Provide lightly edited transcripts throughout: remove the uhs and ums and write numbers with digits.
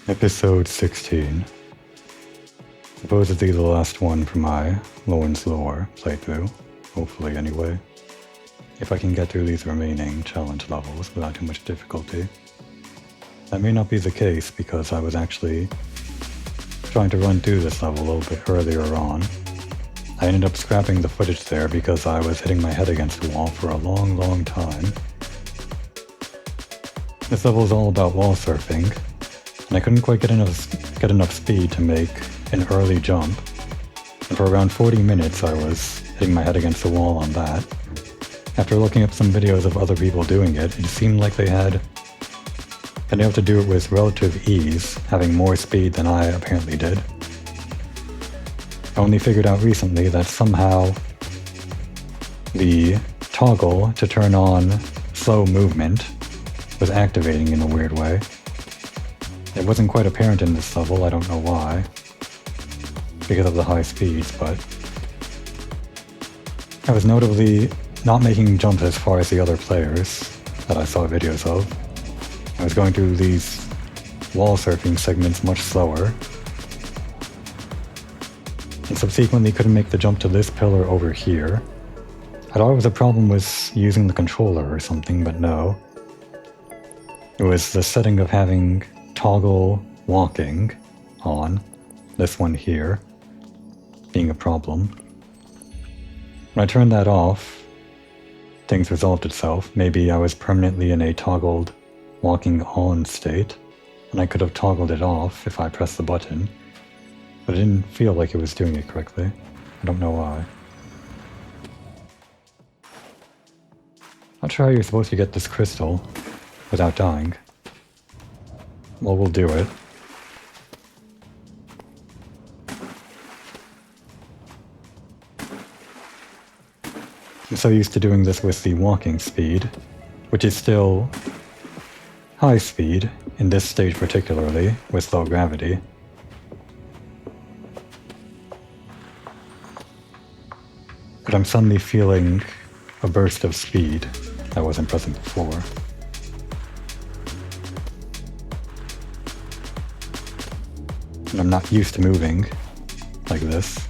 Episode 16. Supposedly the last one for my Lorn's Lore playthrough, hopefully anyway. If I can get through these remaining challenge levels without too much difficulty. That may not be the case because I was actually trying to run through this level a little bit earlier on. I ended up scrapping the footage there because I was hitting my head against the wall for a long time. This level is all about wall surfing, and I couldn't quite get enough speed to make an early jump. And for around 40 minutes I was hitting my head against the wall on that. After looking up some videos of other people doing it, it seemed like they had been able to do it with relative ease, having more speed than I apparently did. I only figured out recently that somehow the toggle to turn on slow movement was activating in a weird way. It wasn't quite apparent in this level, I don't know why, because of the high speeds, but I was notably not making jumps as far as the other players that I saw videos of. I was going through these wall surfing segments much slower, and subsequently couldn't make the jump to this pillar over here. I thought it was a problem with using the controller or something, but no. It was the setting of having toggle walking on, this one here, being a problem. When I turned that off, things resolved itself. Maybe I was permanently in a toggled walking on state, and I could have toggled it off if I pressed the button, but it didn't feel like it was doing it correctly. I don't know why. Not sure how you're supposed to get this crystal without dying. Well, we'll do it. I'm so used to doing this with the walking speed, which is still high speed, in this stage particularly, with low gravity. But I'm suddenly feeling a burst of speed that wasn't present before. And I'm not used to moving like this.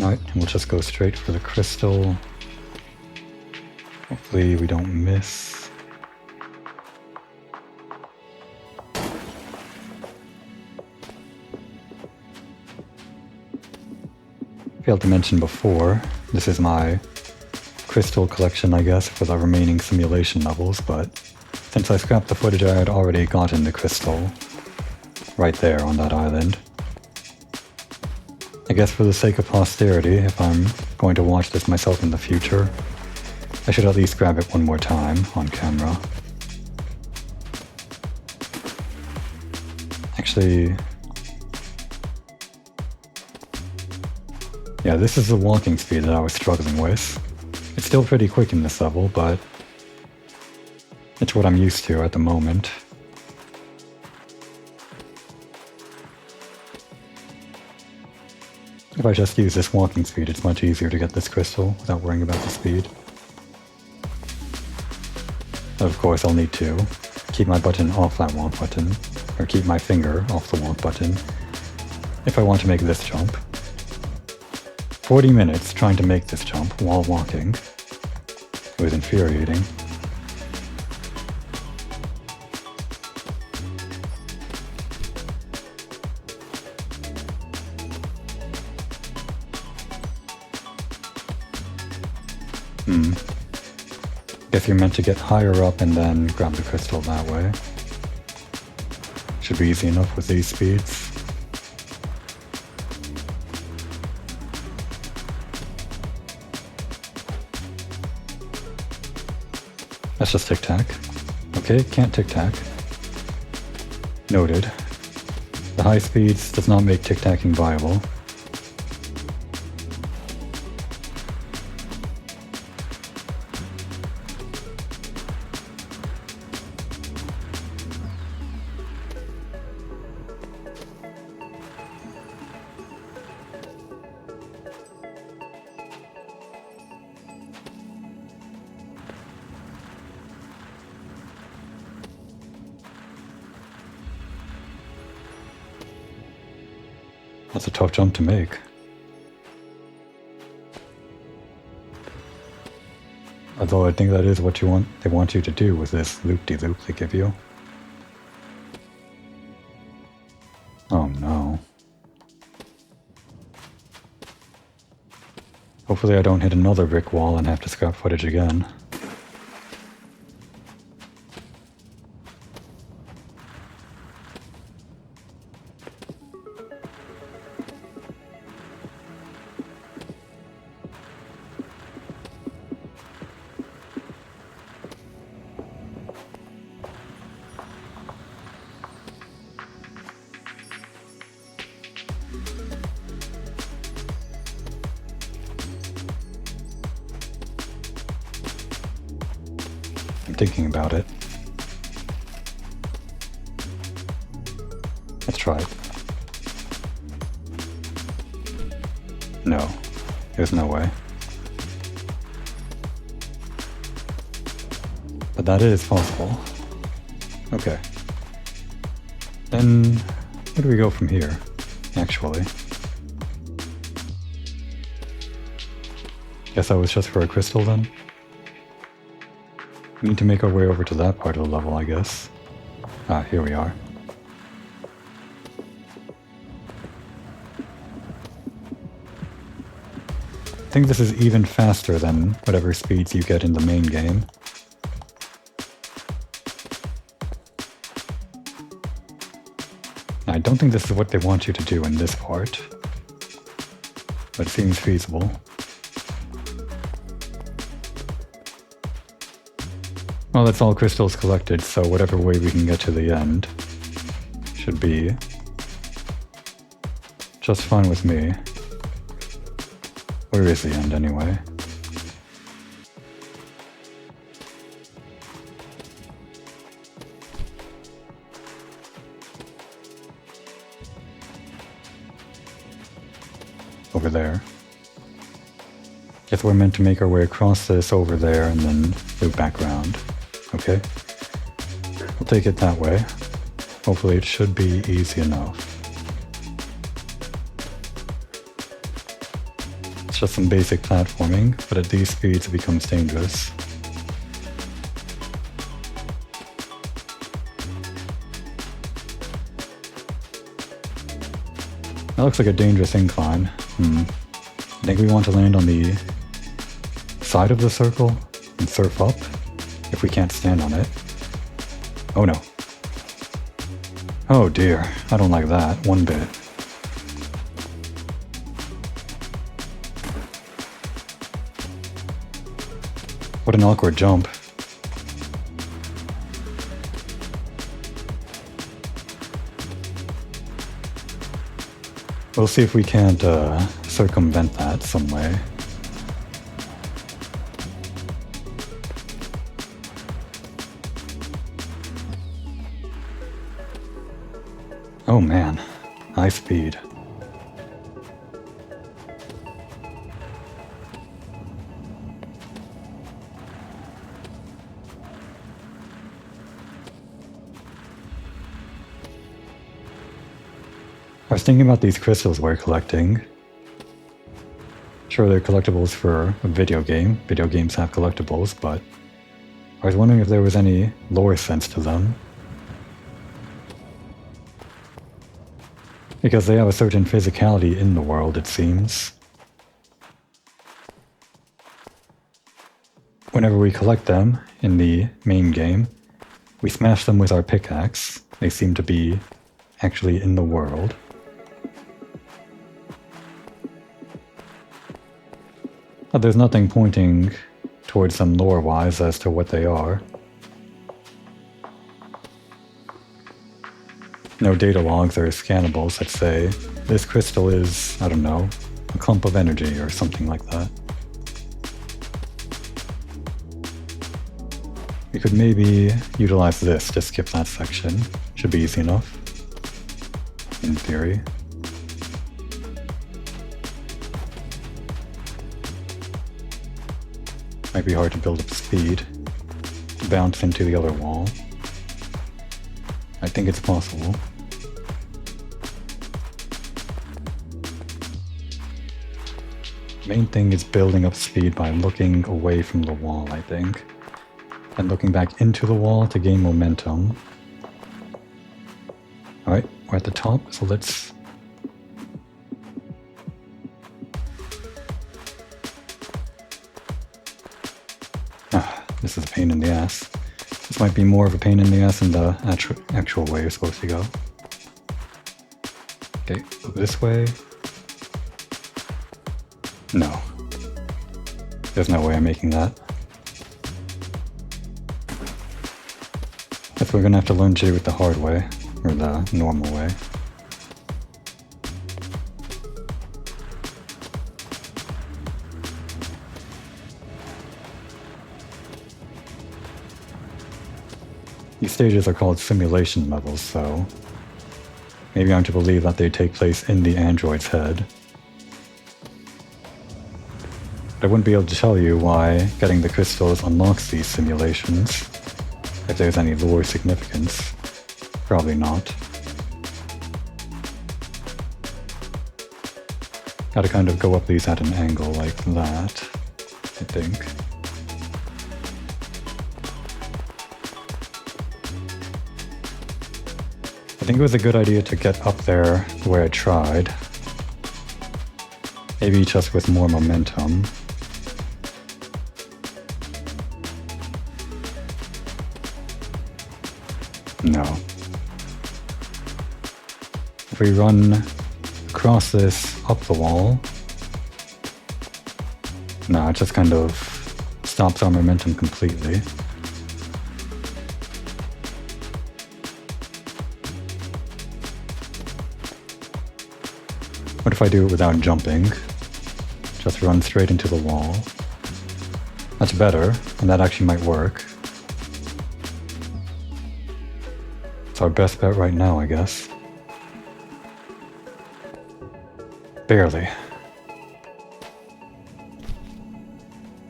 Alright, and we'll just go straight for the crystal. Hopefully we don't miss. Failed to mention before, this is my crystal collection, I guess, for the remaining simulation levels, but since I scrapped the footage, I had already gotten the crystal right there on that island. I guess for the sake of posterity, if I'm going to watch this myself in the future, I should at least grab it one more time on camera. Actually, yeah, this is the walking speed that I was struggling with. It's still pretty quick in this level, but it's what I'm used to at the moment. If I just use this walking speed, it's much easier to get this crystal without worrying about the speed. But of course, I'll need to keep my button off that walk button, or keep my finger off the walk button, if I want to make this jump. 40 minutes trying to make this jump while walking. It was infuriating. Guess you're meant to get higher up and then grab the crystal that way. Should be easy enough with these speeds. That's just tic-tac. Okay, can't tic-tac. Noted. The high speeds does not make tic-tacking viable. That's a tough jump to make. Although I think that is what they want you to do with this loop-de-loop they give you. Oh no. Hopefully I don't hit another brick wall and have to scrap footage again. I'm thinking about it. Let's try it. No, there's no way. But that is possible. Okay. Then, where do we go from here, actually? Guess that was just for a crystal then? We need to make our way over to that part of the level, I guess. Ah, here we are. I think this is even faster than whatever speeds you get in the main game. I don't think this is what they want you to do in this part, but it seems feasible. Well, that's all crystals collected, so whatever way we can get to the end should be just fine with me. Where is the end, anyway? Over there. Guess we're meant to make our way across this over there and then loop back around. Okay. We'll take it that way. Hopefully it should be easy enough. It's just some basic platforming, but at these speeds it becomes dangerous. That looks like a dangerous incline. I think we want to land on the side of the circle and surf up if we can't stand on it. Oh no. Oh dear, I don't like that one bit. What an awkward jump. We'll see if we can't circumvent that some way. Oh man, high speed. I was thinking about these crystals we're collecting. Sure, they're collectibles for a video game. Video games have collectibles, but I was wondering if there was any lore sense to them. Because they have a certain physicality in the world, it seems. Whenever we collect them in the main game, we smash them with our pickaxe. They seem to be actually in the world. But there's nothing pointing towards them lore-wise as to what they are. No data logs or scannables that say, this crystal is, I don't know, a clump of energy or something like that. We could maybe utilize this to skip that section. Should be easy enough, in theory. Might be hard to build up speed, to bounce into the other wall. I think it's possible. Main thing is building up speed by looking away from the wall, I think. And looking back into the wall to gain momentum. Alright, we're at the top, so let's... This is a pain in the ass. This might be more of a pain in the ass than the actual way you're supposed to go. Okay, go this way. No. There's no way I'm making that. Guess we're gonna have to learn to do it the hard way, or the normal way. These stages are called simulation levels, so maybe I'm to believe that they take place in the android's head. I wouldn't be able to tell you why getting the crystals unlocks these simulations, if there's any lore significance. Probably not. Gotta kind of go up these at an angle like that, I think. I think it was a good idea to get up there the way I tried. Maybe just with more momentum. No. If we run across this up the wall, no, it just kind of stops our momentum completely. What if I do it without jumping? Just run straight into the wall. That's better, and that actually might work. It's our best bet right now, I guess. Barely.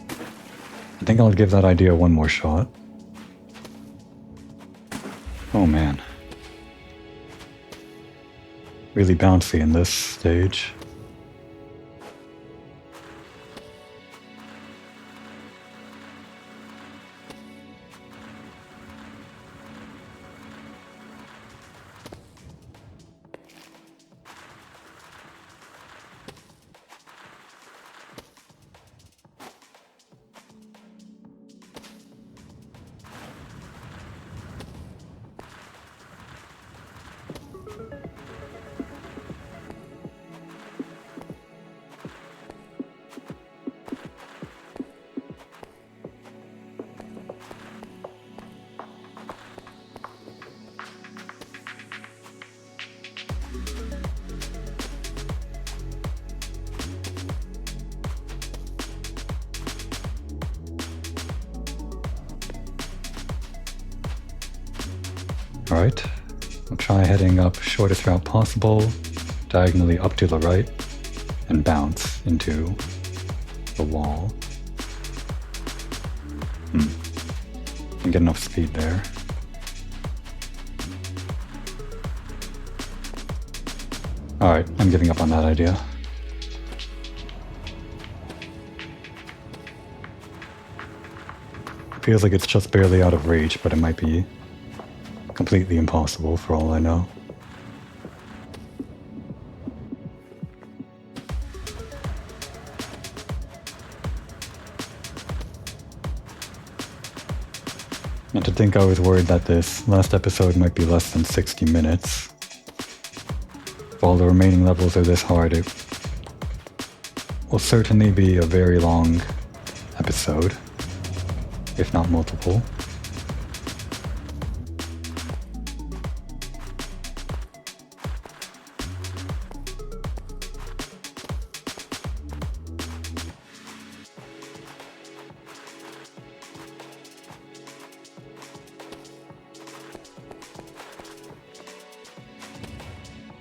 I think I'll give that idea one more shot. Oh man. Really bouncy in this stage. Alright, I'll try heading up shortest route possible, diagonally up to the right, and bounce into the wall. And get enough speed there. Alright, I'm giving up on that idea. Feels like it's just barely out of reach, but it might be completely impossible for all I know. And to think I was worried that this last episode might be less than 60 minutes. If all the remaining levels are this hard, it will certainly be a very long episode, if not multiple.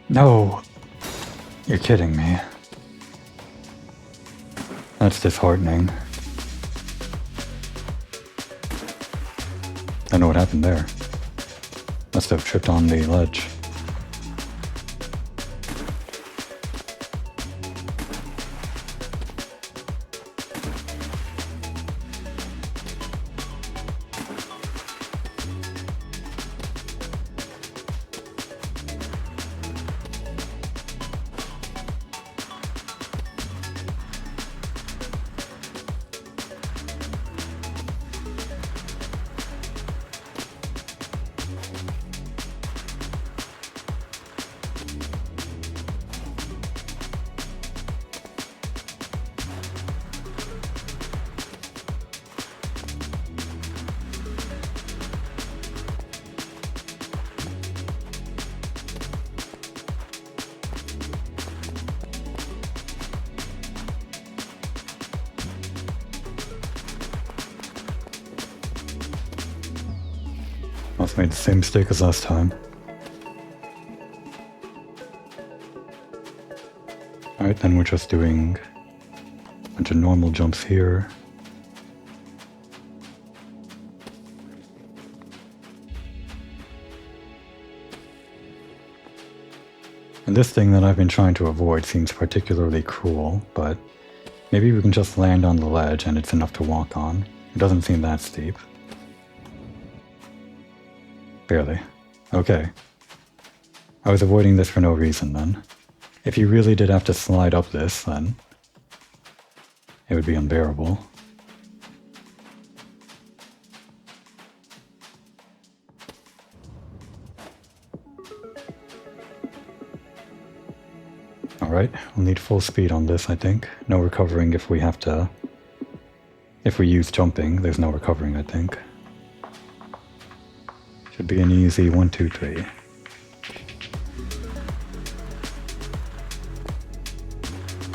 No! You're kidding me. That's disheartening. I know what happened there. Must have tripped on the ledge. Almost made the same mistake as last time. Alright, then we're just doing a bunch of normal jumps here. And this thing that I've been trying to avoid seems particularly cruel, but maybe we can just land on the ledge and it's enough to walk on. It doesn't seem that steep. Barely. Okay. I was avoiding this for no reason then. If you really did have to slide up this, then it would be unbearable. Alright, we'll need full speed on this, I think. No recovering if we have to... If we use jumping, there's no recovering, I think. Should be an easy 1, 2, 3.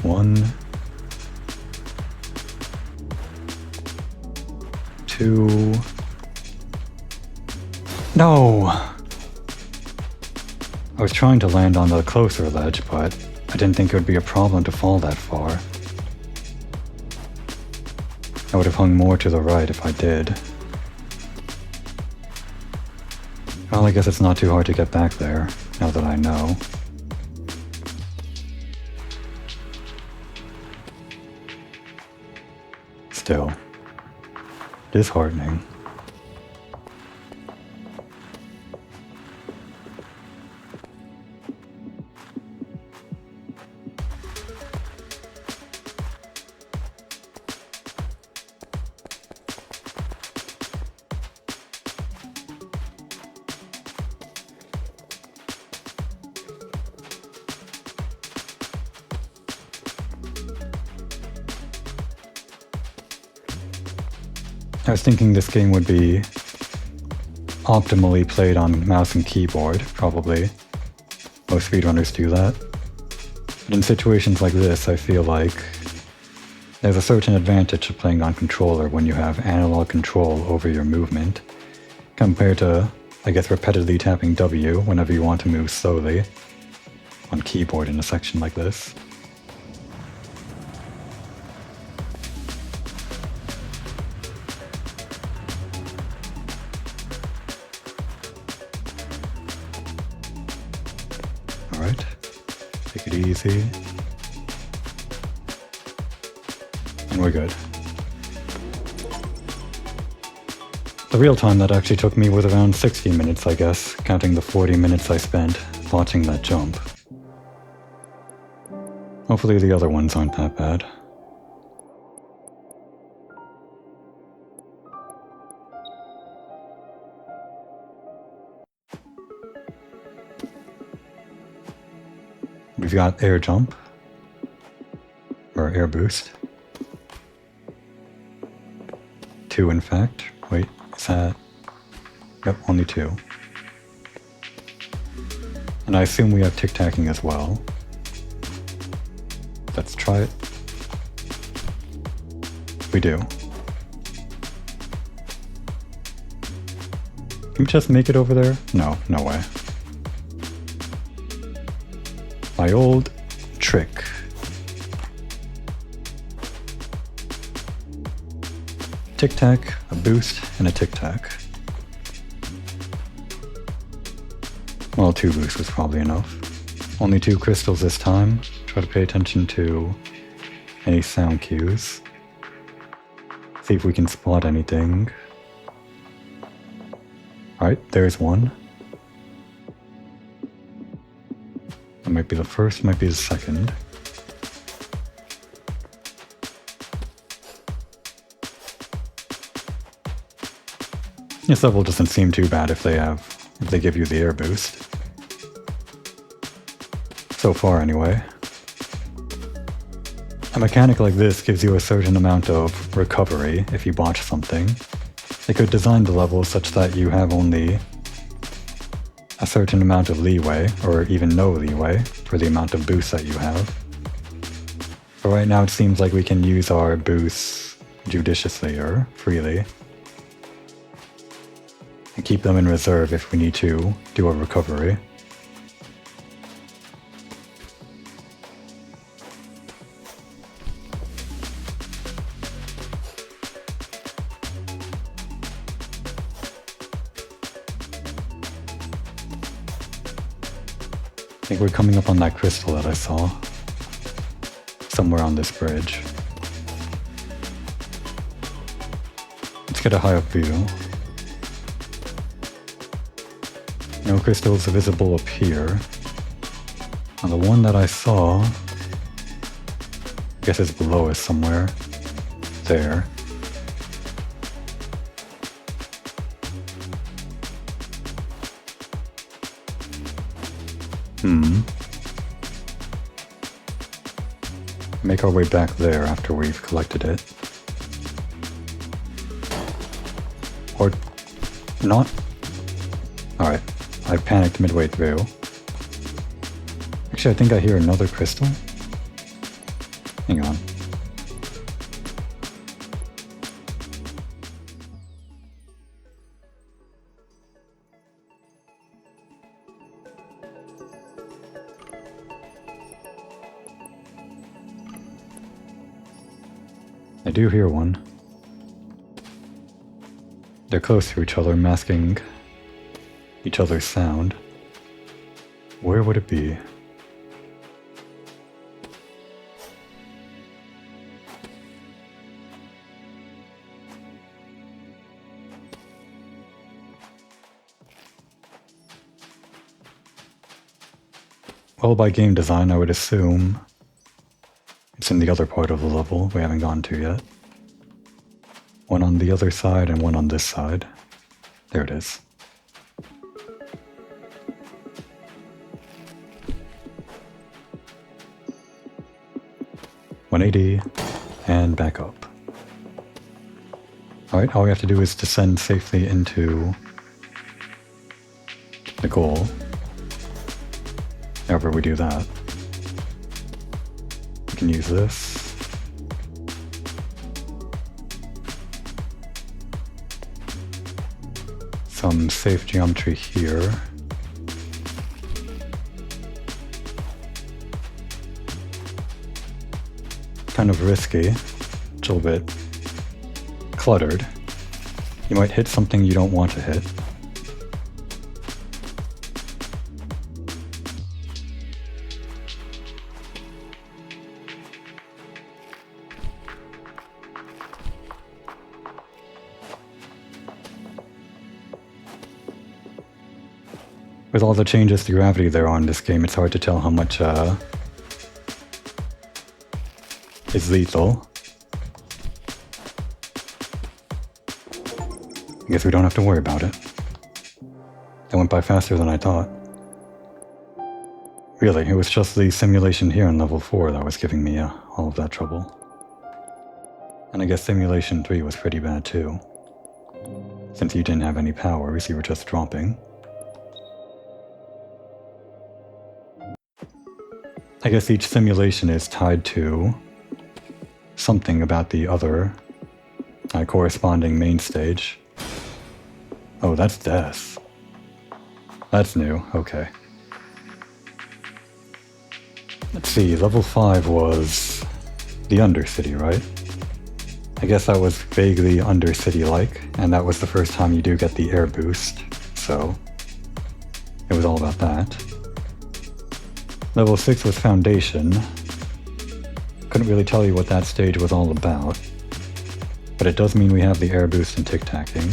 One, 2. No! I was trying to land on the closer ledge, but I didn't think it would be a problem to fall that far. I would have hung more to the right if I did. Well, I guess it's not too hard to get back there, now that I know. Still, disheartening. I was thinking this game would be optimally played on mouse and keyboard, probably. Most speedrunners do that. But in situations like this, I feel like there's a certain advantage of playing on controller when you have analog control over your movement, compared to, I guess, repeatedly tapping W whenever you want to move slowly on keyboard in a section like this. Alright, take it easy. And we're good. The real time that actually took me was around 60 minutes, I guess, counting the 40 minutes I spent watching that jump. Hopefully the other ones aren't that bad. We've got air jump, or air boost. 2 in fact. Wait, is that... Yep, only 2. And I assume we have tic-tacking as well. Let's try it. We do. Can we just make it over there? No, no way. My old trick. Tic-tac, a boost, and a tic-tac. Well, 2 boosts was probably enough. Only 2 crystals this time. Try to pay attention to any sound cues. See if we can spot anything. Alright, there's one. That might be the first, might be the second. This level doesn't seem too bad if they give you the air boost. So far anyway. A mechanic like this gives you a certain amount of recovery if you botch something. They could design the level such that you have only a certain amount of leeway, or even no leeway, for the amount of boosts that you have. But right now it seems like we can use our boosts judiciously or freely. And keep them in reserve if we need to do a recovery. I think we're coming up on that crystal that I saw. Somewhere on this bridge. Let's get a high up view. No crystals visible up here. And the one that I saw, I guess it's below us somewhere. There. Make our way back there after we've collected it. Or not? Alright, I panicked midway through. Actually, I think I hear another crystal. Hang on. I do hear one. They're close to each other, masking each other's sound. Where would it be? Well, by game design, I would assume it's in the other part of the level we haven't gone to yet. One on the other side and one on this side. There it is. $180 and back up. Alright, all we have to do is descend safely into the goal. However we do that. We can use this. Some safe geometry here. Kind of risky, a little bit cluttered. You might hit something you don't want to hit. With all the changes to gravity there are in this game, it's hard to tell how much is lethal. I guess we don't have to worry about it. That went by faster than I thought. Really, it was just the simulation here in level 4 that was giving me all of that trouble. And I guess simulation 3 was pretty bad too. Since you didn't have any powers, you were just dropping. I guess each simulation is tied to something about the other corresponding main stage. Oh, that's death. That's new, okay. Let's see, level 5 was the Undercity, right? I guess that was vaguely Undercity-like, and that was the first time you do get the air boost, so it was all about that. Level 6 was Foundation. Couldn't really tell you what that stage was all about, but it does mean we have the air boost and tic-tacking.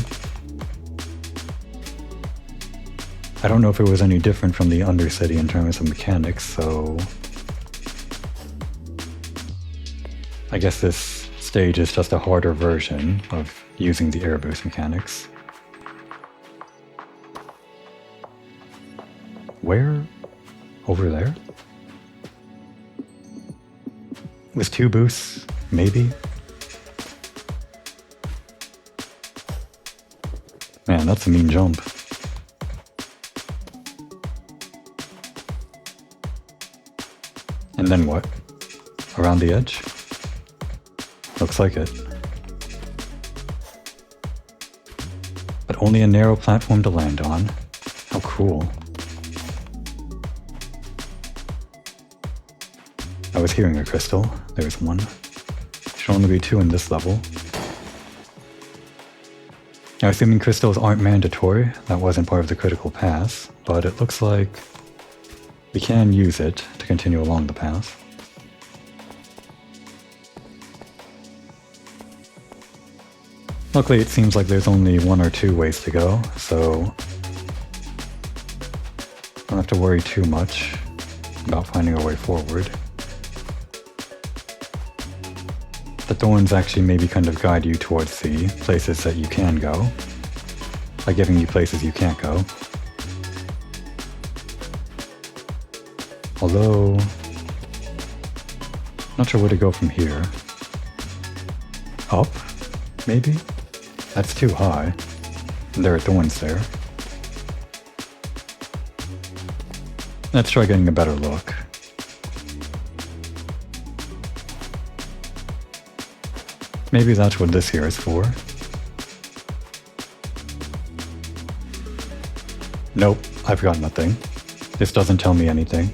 I don't know if it was any different from the Undercity in terms of mechanics, so I guess this stage is just a harder version of using the air boost mechanics. Where? Over there? With 2 boosts, maybe? Man, that's a mean jump. And then what? Around the edge? Looks like it. But but only a narrow platform to land on. How cool. I was hearing a crystal. There's one. Should only be 2 in this level. Now, assuming crystals aren't mandatory, that wasn't part of the critical path, but it looks like we can use it to continue along the path. Luckily, it seems like there's only 1 or 2 ways to go, so don't have to worry too much about finding a way forward. The thorns actually maybe kind of guide you towards the places that you can go, by giving you places you can't go. Although, not sure where to go from here. Up, maybe? That's too high. There are thorns there. Let's try getting a better look. Maybe that's what this here is for. Nope, I've got nothing. This doesn't tell me anything.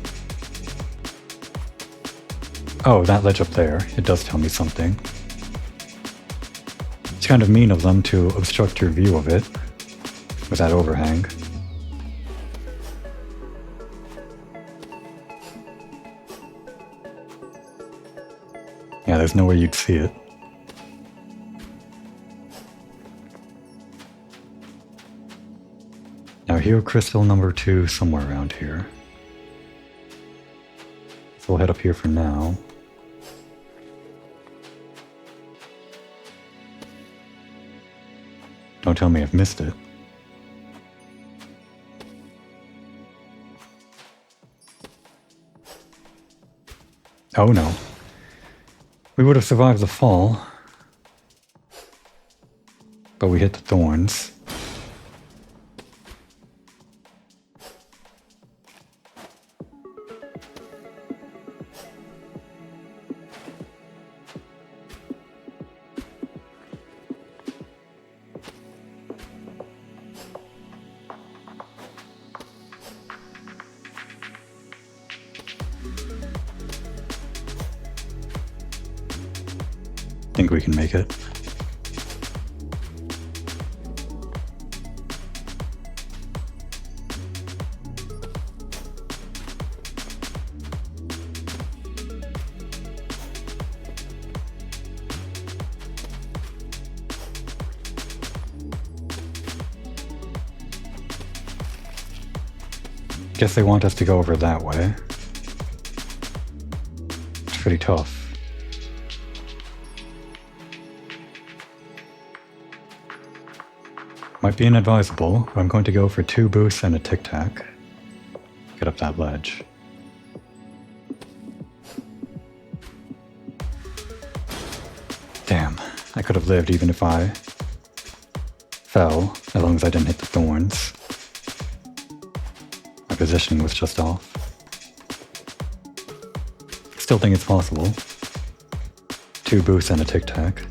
Oh, that ledge up there. It does tell me something. It's kind of mean of them to obstruct your view of it with that overhang. Yeah, there's no way you'd see it. Now here, crystal number 2 somewhere around here. So we'll head up here for now. Don't tell me I've missed it. Oh no. We would have survived the fall, but we hit the thorns. Think we can make it. Guess they want us to go over that way. It's pretty tough. Might be inadvisable, but I'm going to go for 2 boosts and a tic-tac. Get up that ledge. Damn, I could have lived even if I fell, as long as I didn't hit the thorns. My positioning was just off. Still think it's possible. 2 boosts and a tic-tac.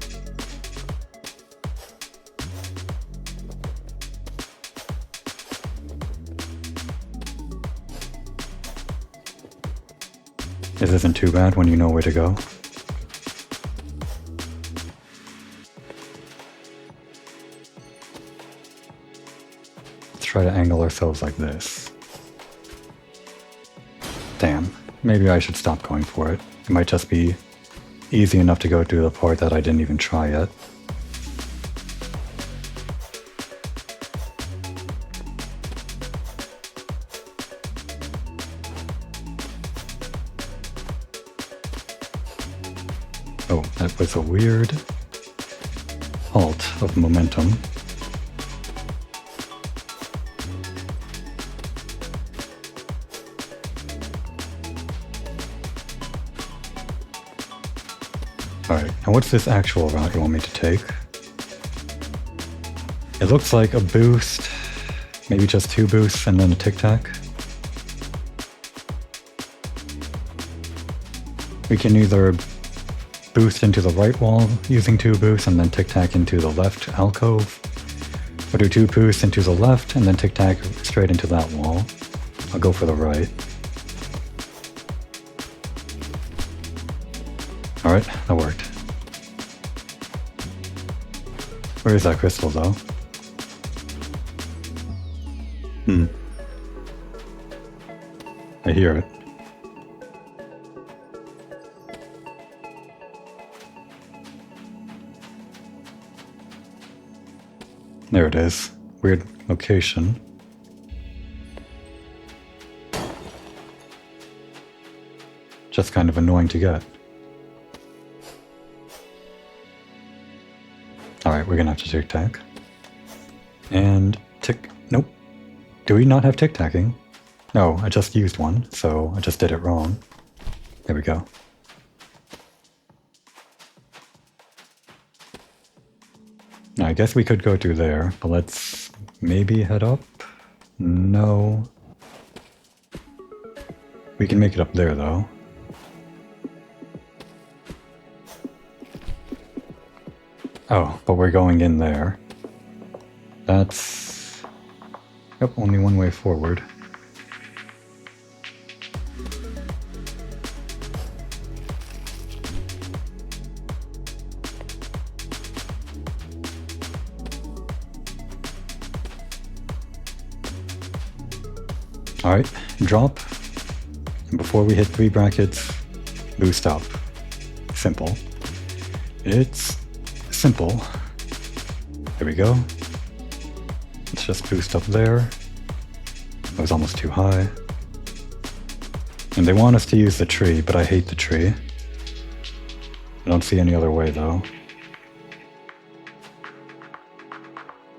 This isn't too bad when you know where to go. Let's try to angle ourselves like this. Damn, maybe I should stop going for it. It might just be easy enough to go through the part that I didn't even try yet. Oh, that was a weird halt of momentum. Alright, now what's this actual route you want me to take? It looks like a boost, maybe just 2 boosts and then a tic-tac. We can either boost into the right wall using 2 boosts and then tic-tac into the left alcove, I'll do 2 poos into the left, and then tic-tac straight into that wall. I'll go for the right. Alright, that worked. Where is that crystal, though? I hear it. There it is. Weird location. Just kind of annoying to get. Alright, we're gonna have to tic-tac. And nope. Do we not have tic-tacking? No, I just used one, so I just did it wrong. There we go. Now, I guess we could go through there, but let's maybe head up? No. We can make it up there, though. Oh, but we're going in there. That's... Yep, only one way forward. Alright, drop. And before we hit 3 brackets, boost up. Simple. It's simple. There we go. Let's just boost up there. That was almost too high. And they want us to use the tree, but I hate the tree. I don't see any other way, though.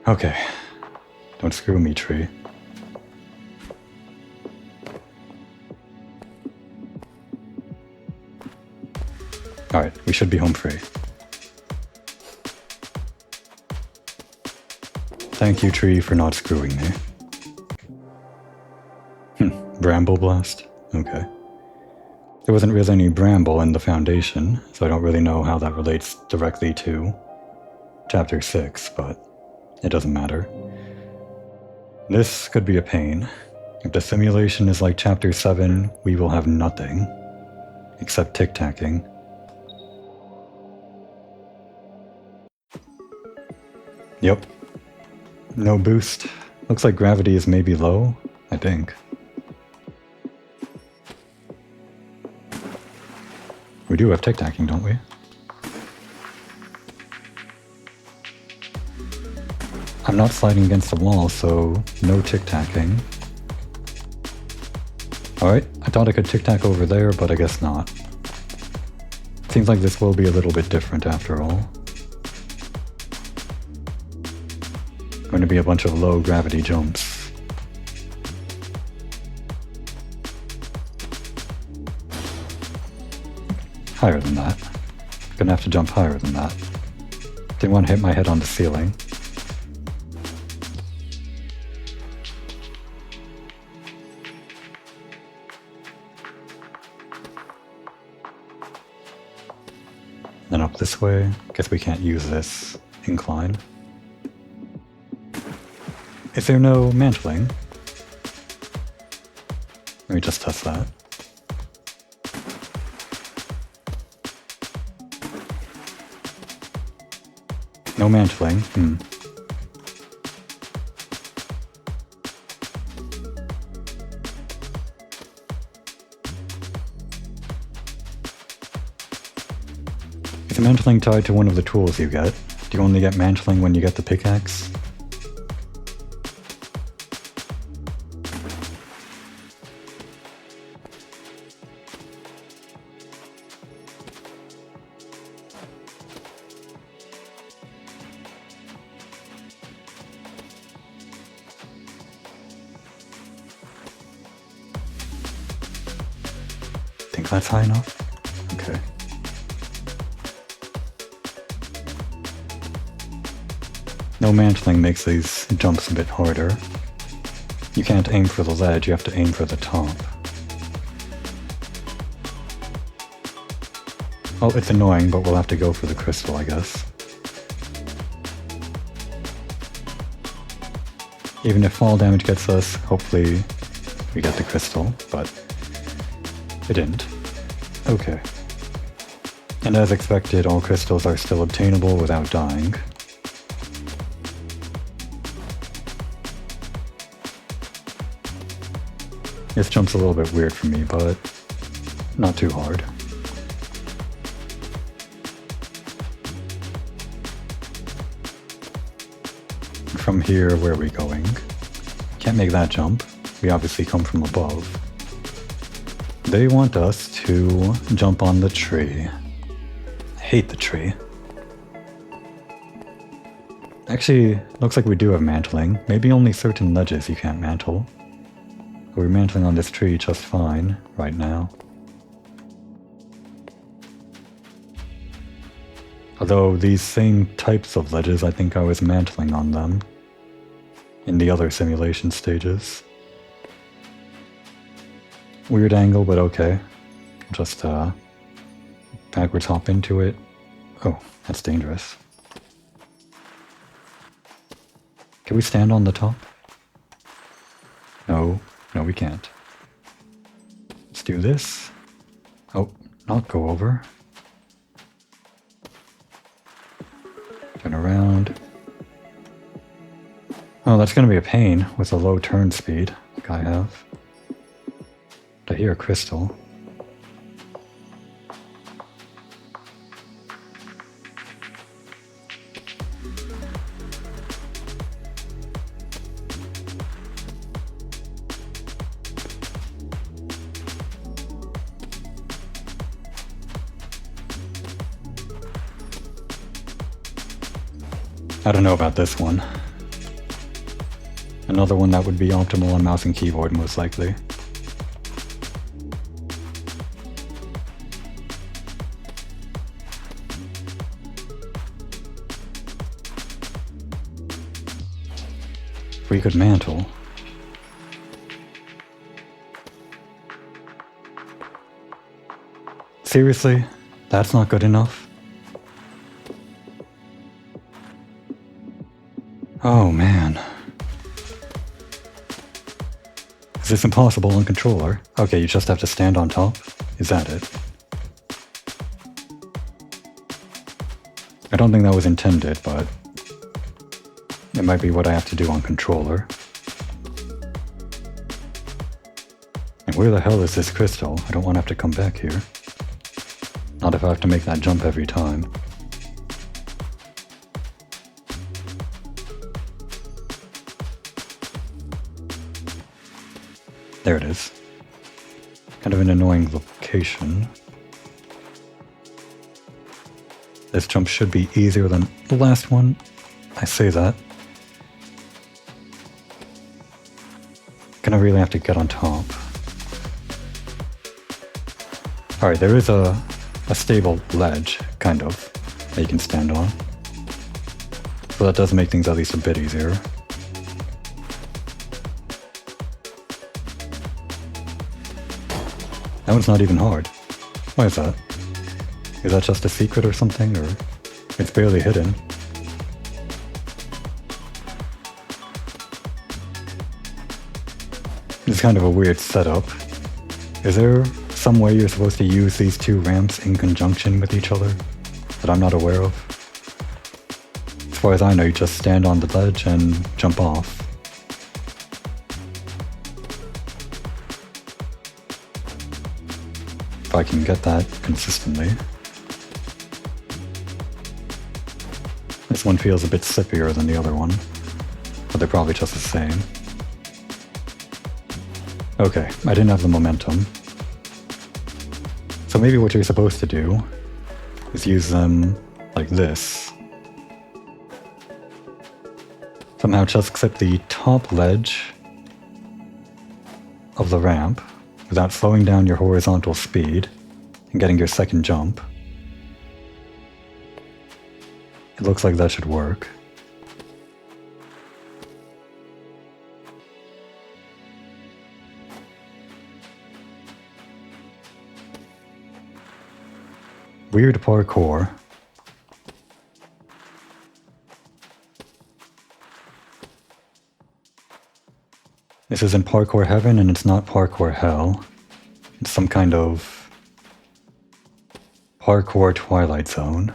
Okay. Don't screw me, tree. Alright, we should be home free. Thank you, tree, for not screwing me. Bramble blast? Okay. There wasn't really any bramble in the foundation, so I don't really know how that relates directly to Chapter 6, but it doesn't matter. This could be a pain. If the simulation is like Chapter 7, we will have nothing. Except tic-tacking. Yep. No boost. Looks like gravity is maybe low, I think. We do have tic-tacking, don't we? I'm not sliding against the wall, so no tic-tacking. Alright, I thought I could tic-tac over there, but I guess not. Seems like this will be a little bit different after all. Going to be a bunch of low gravity jumps. Higher than that. Gonna have to jump higher than that. Didn't want to hit my head on the ceiling. Then up this way. Guess we can't use this incline. Is there no mantling? Let me just test that. No mantling. Is the mantling tied to one of the tools you get? Do you only get mantling when you get the pickaxe? That's high enough? Okay. No mantling makes these jumps a bit harder. You can't aim for the ledge, you have to aim for the top. Oh, it's annoying, but we'll have to go for the crystal, I guess. Even if fall damage gets us, hopefully we get the crystal, but it didn't. Okay. And as expected, all crystals are still obtainable without dying. This jump's a little bit weird for me, but not too hard. From here, where are we going? Can't make that jump. We obviously come from above. They want us to jump on the tree. I hate the tree. Actually, looks like we do have mantling. Maybe only certain ledges you can't mantle. We're mantling on this tree just fine right now. Although these same types of ledges, I think I was mantling on them in the other simulation stages. Weird angle, but okay. Just backwards hop into it. Oh, that's dangerous. Can we stand on the top? No. No, we can't. Let's do this. Oh, not go over. Turn around. Oh, that's going to be a pain with the low turn speed like I have. I hear a crystal. I don't know about this one. Another one that would be optimal on mouse and keyboard, most likely. If we could mantle. Seriously? That's not good enough? Oh man. Is this impossible on controller? Okay, you just have to stand on top? Is that it? I don't think that was intended, but it might be what I have to do on controller. And where the hell is this crystal? I don't want to have to come back here. Not if I have to make that jump every time. There it is. Kind of an annoying location. This jump should be easier than the last one. I say that. Gonna really have to get on top. Alright, there is a stable ledge, kind of, that you can stand on. So that does make things at least a bit easier. That one's not even hard. Why is that? Is that just a secret or something, or it's barely hidden? It's kind of a weird setup. Is there some way you're supposed to use these two ramps in conjunction with each other that I'm not aware of? As far as I know, you just stand on the ledge and jump off. If I can get that consistently. This one feels a bit slippier than the other one, but they're probably just the same. Okay, I didn't have the momentum. So maybe what you're supposed to do is use them like this. Somehow just clip the top ledge of the ramp without slowing down your horizontal speed and getting your second jump. It looks like that should work. Weird parkour. This isn't parkour heaven and it's not parkour hell. It's some kind of parkour Twilight Zone.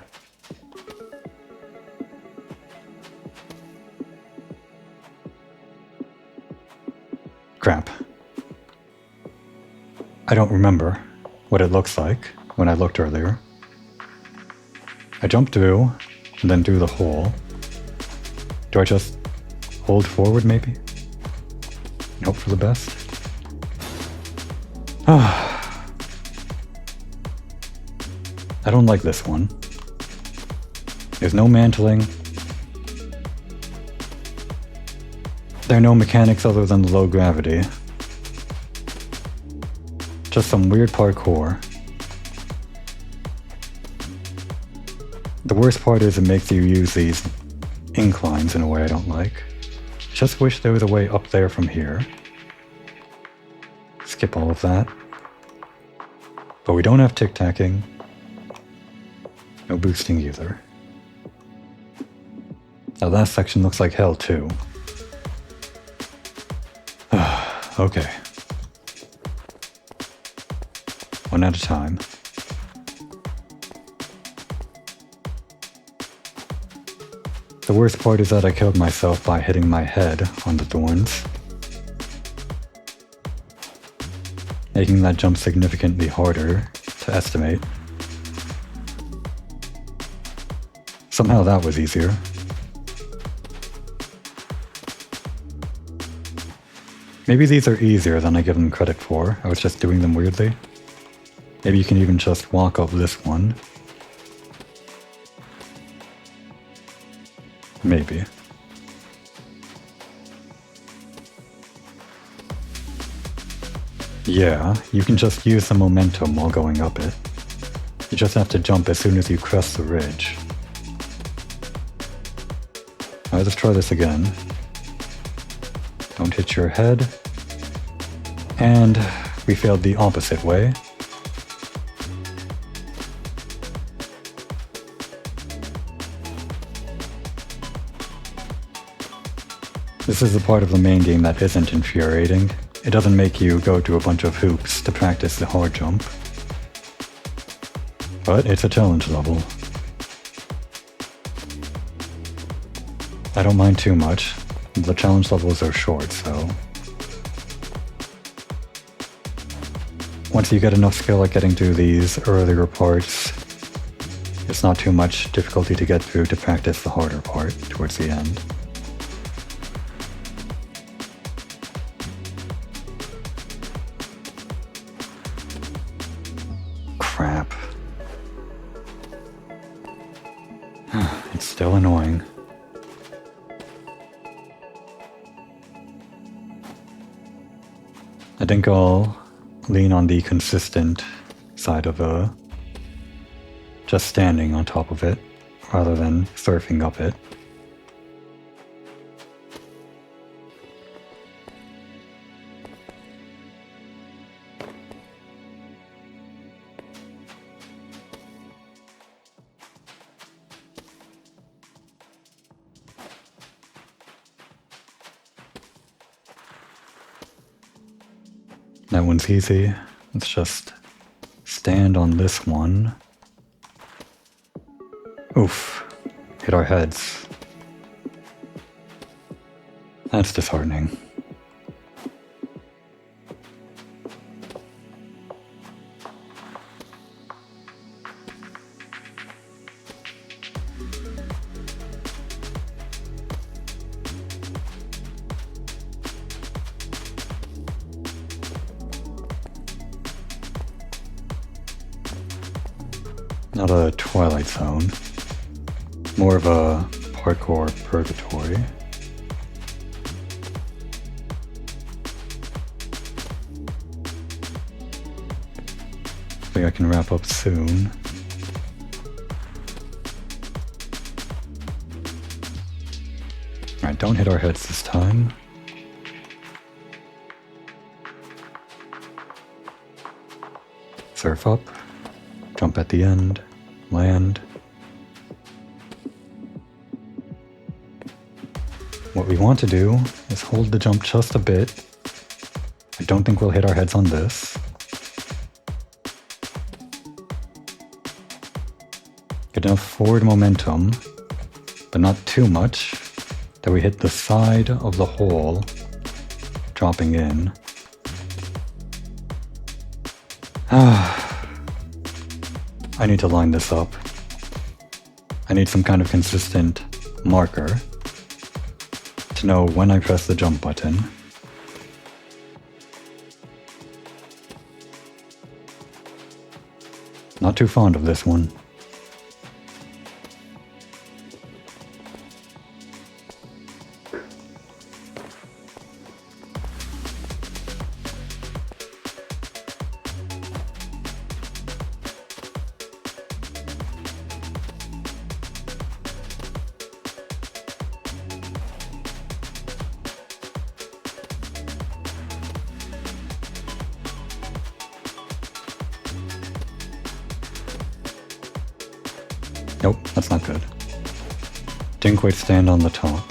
Crap. I don't remember what it looks like when I looked earlier. I jumped through and then through the hole. Do I just hold forward maybe? And hope for the best? I don't like this one. There's no mantling. There are no mechanics other than the low gravity. Just some weird parkour. The worst part is it makes you use these inclines in a way I don't like. Just wish there was a way up there from here. Skip all of that. But we don't have tic-tacking. No boosting either. That last section looks like hell too. Okay. One at a time. The worst part is that I killed myself by hitting my head on the thorns, making that jump significantly harder to estimate. Somehow that was easier. Maybe these are easier than I give them credit for. I was just doing them weirdly. Maybe you can even just walk up this one. Maybe. Yeah, you can just use the momentum while going up it. You just have to jump as soon as you crest the ridge. Alright, let's try this again. Don't hit your head. And we failed the opposite way. This is the part of the main game that isn't infuriating. It doesn't make you go to a bunch of hoops to practice the hard jump. But it's a challenge level. I don't mind too much. The challenge levels are short, so... Once you get enough skill at getting through these earlier parts, it's not too much difficulty to get through to practice the harder part towards the end. Crap. It's still annoying. I think I'll lean on the consistent side of just standing on top of it rather than surfing up it. That one's easy. Let's just stand on this one. Oof. Hit our heads. That's disheartening. Not a Twilight Zone, more of a parkour Purgatory. I think I can wrap up soon. Alright, don't hit our heads this time. Surf up. Jump at the end, land. What we want to do is hold the jump just a bit I don't think we'll hit our heads on this. Get enough forward momentum, but not too much, that we hit the side of the hole, dropping in. I need to line this up. I need some kind of consistent marker to know when I press the jump button. Not too fond of this one. Nope, that's not good. Didn't quite stand on the top.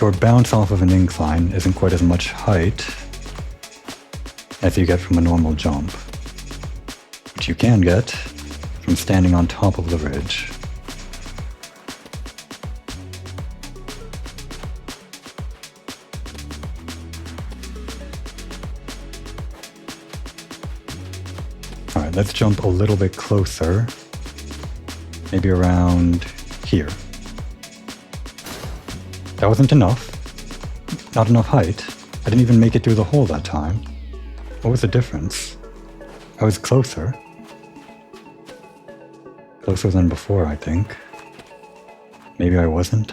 Your bounce off of an incline isn't quite as much height as you get from a normal jump, which you can get from standing on top of the ridge. Alright, let's jump a little bit closer. Maybe around here. That wasn't enough. Not enough height. I didn't even make it through the hole that time. What was the difference? I was closer. Closer than before, I think. Maybe I wasn't.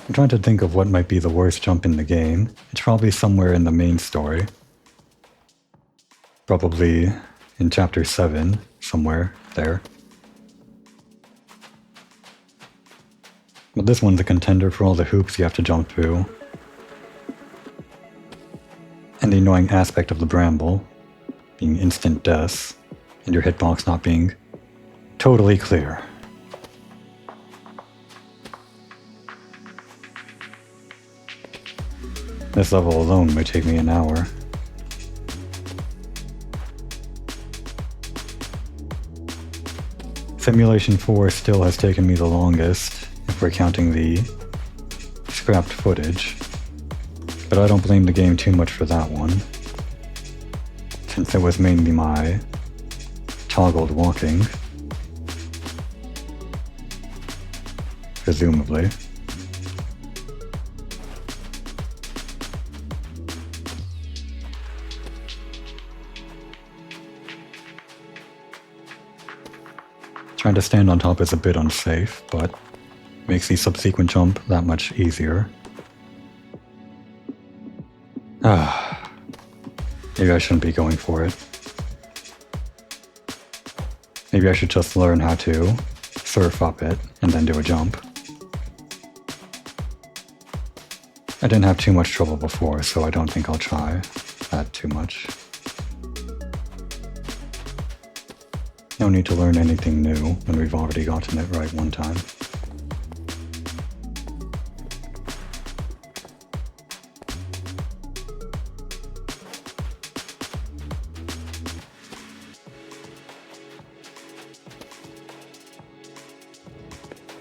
I'm trying to think of what might be the worst jump in the game. It's probably somewhere in the main story. Probably in Chapter 7, somewhere there. But this one's a contender for all the hoops you have to jump through. And the annoying aspect of the bramble, being instant death, and your hitbox not being totally clear. This level alone might take me an hour. Simulation 4 still has taken me the longest, if we're counting the scrapped footage. But I don't blame the game too much for that one, since it was mainly my toggled walking. Presumably. Trying to stand on top is a bit unsafe, but makes the subsequent jump that much easier. Maybe I shouldn't be going for it. Maybe I should just learn how to surf up it and then do a jump. I didn't have too much trouble before, so I don't think I'll try that too much. No need to learn anything new when we've already gotten it right one time.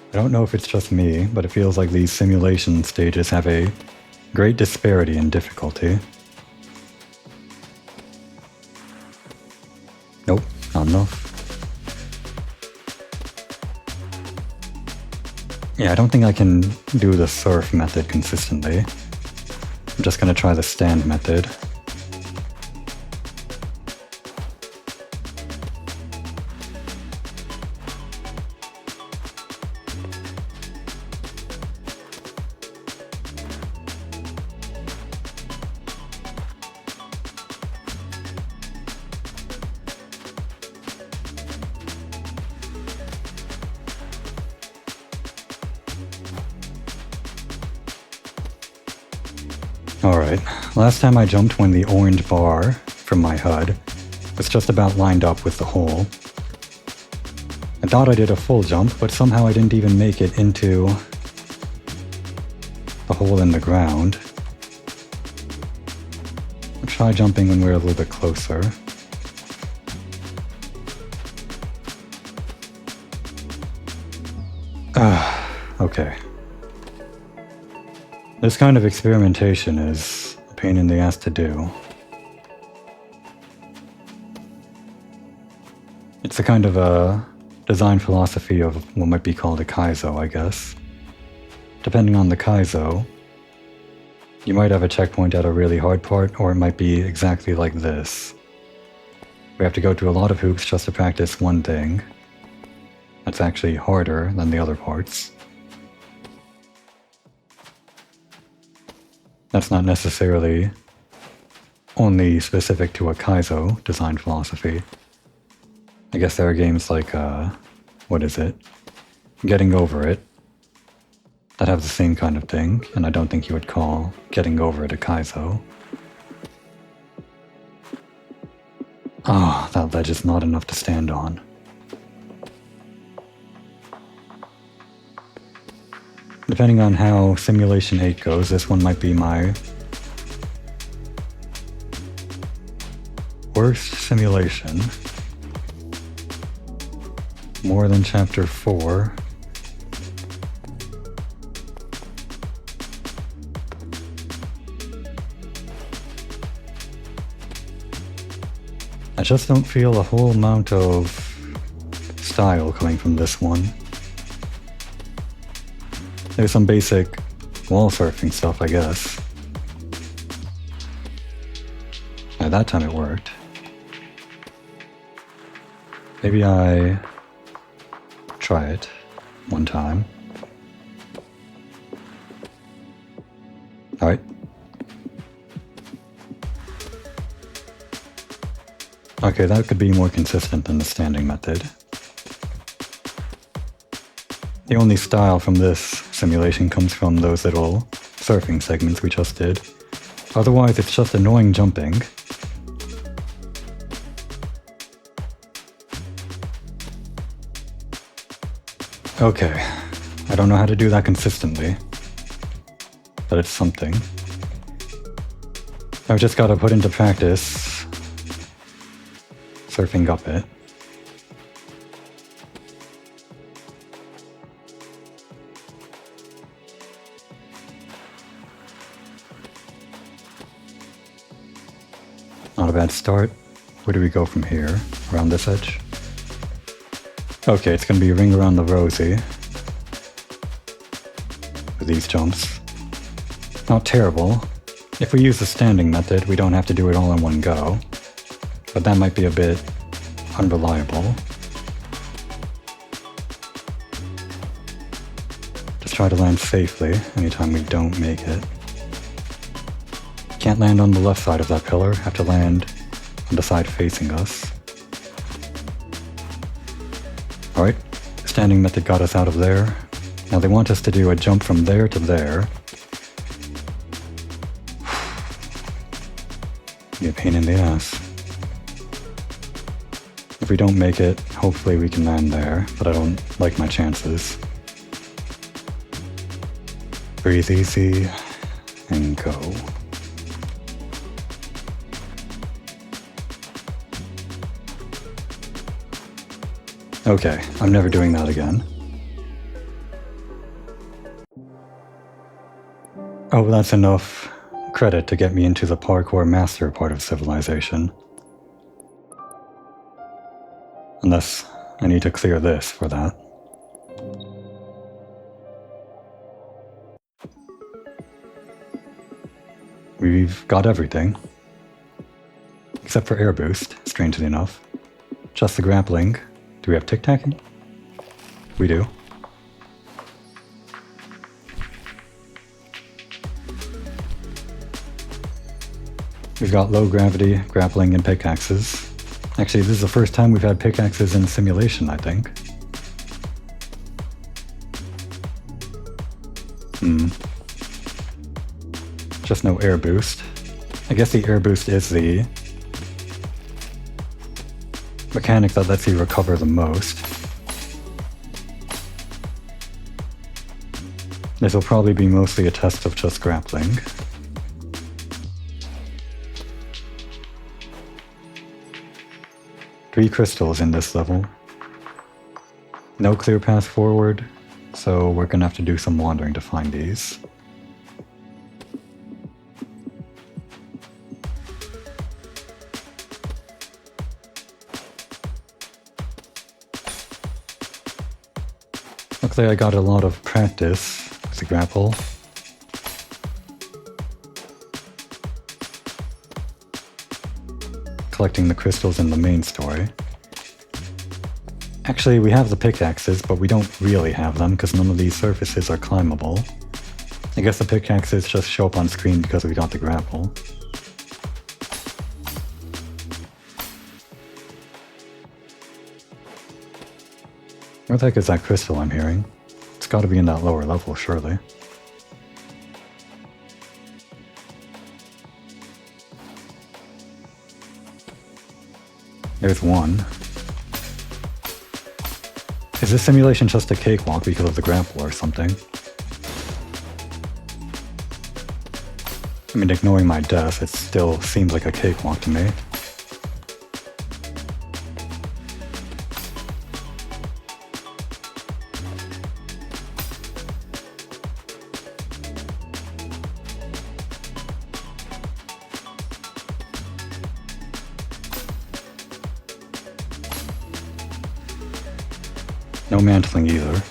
I don't know if it's just me, but it feels like these simulation stages have a great disparity in difficulty. Nope, not enough. Yeah, I don't think I can do the surf method consistently. I'm just gonna try the stand method. Alright, last time I jumped when the orange bar from my HUD was just about lined up with the hole. I thought I did a full jump, but somehow I didn't even make it into the hole in the ground. I'll try jumping when we're a little bit closer. Okay. This kind of experimentation is a pain in the ass to do. It's a kind of a design philosophy of what might be called a kaizo, I guess. Depending on the kaizo, you might have a checkpoint at a really hard part, or it might be exactly like this. We have to go through a lot of hoops just to practice one thing. That's actually harder than the other parts. That's not necessarily only specific to a kaizo design philosophy. I guess there are games like, what is it? Getting Over It, that have the same kind of thing, and I don't think you would call Getting Over It a kaizo. Ah, that ledge is not enough to stand on. Depending on how Simulation 8 goes, this one might be my worst simulation. More than Chapter 4. I just don't feel a whole amount of style coming from this one. There's some basic wall surfing stuff, I guess. At that time it worked. Maybe I try it one time. Alright. Okay, that could be more consistent than the standing method. The only style from this simulation comes from those little surfing segments we just did. Otherwise, it's just annoying jumping. Okay, I don't know how to do that consistently, but it's something. I've just got to put into practice surfing up it. Not a bad start. Where do we go from here? Around this edge? Okay, it's going to be a ring around the rosy with these jumps. Not terrible. If we use the standing method, we don't have to do it all in one go. But that might be a bit unreliable. Just try to land safely anytime we don't make it. Can't land on the left side of that pillar, have to land on the side facing us. Alright, standing method got us out of there. Now they want us to do a jump from there to there. Be a pain in the ass. If we don't make it, hopefully we can land there, but I don't like my chances. Breathe easy and go. Okay, I'm never doing that again. Oh, that's enough credit to get me into the parkour master part of Civilization. Unless I need to clear this for that. We've got everything. Except for air boost, strangely enough. Just the grappling. Do we have tic-tacking? We do. We've got low gravity, grappling, and pickaxes. Actually, this is the first time we've had pickaxes in simulation, I think. Just no air boost. I guess the air boost is the mechanic that lets you recover the most. This will probably be mostly a test of just grappling. Three crystals in this level. No clear path forward, so we're gonna have to do some wandering to find these. Looks like I got a lot of practice with the grapple. Collecting the crystals in the main story. Actually, we have the pickaxes, but we don't really have them because none of these surfaces are climbable. I guess the pickaxes just show up on screen because we got the grapple. Where the heck is that crystal I'm hearing? It's gotta be in that lower level, surely. There's one. Is this simulation just a cakewalk because of the grapple or something? I mean, ignoring my death, it still seems like a cakewalk to me. No mantling either.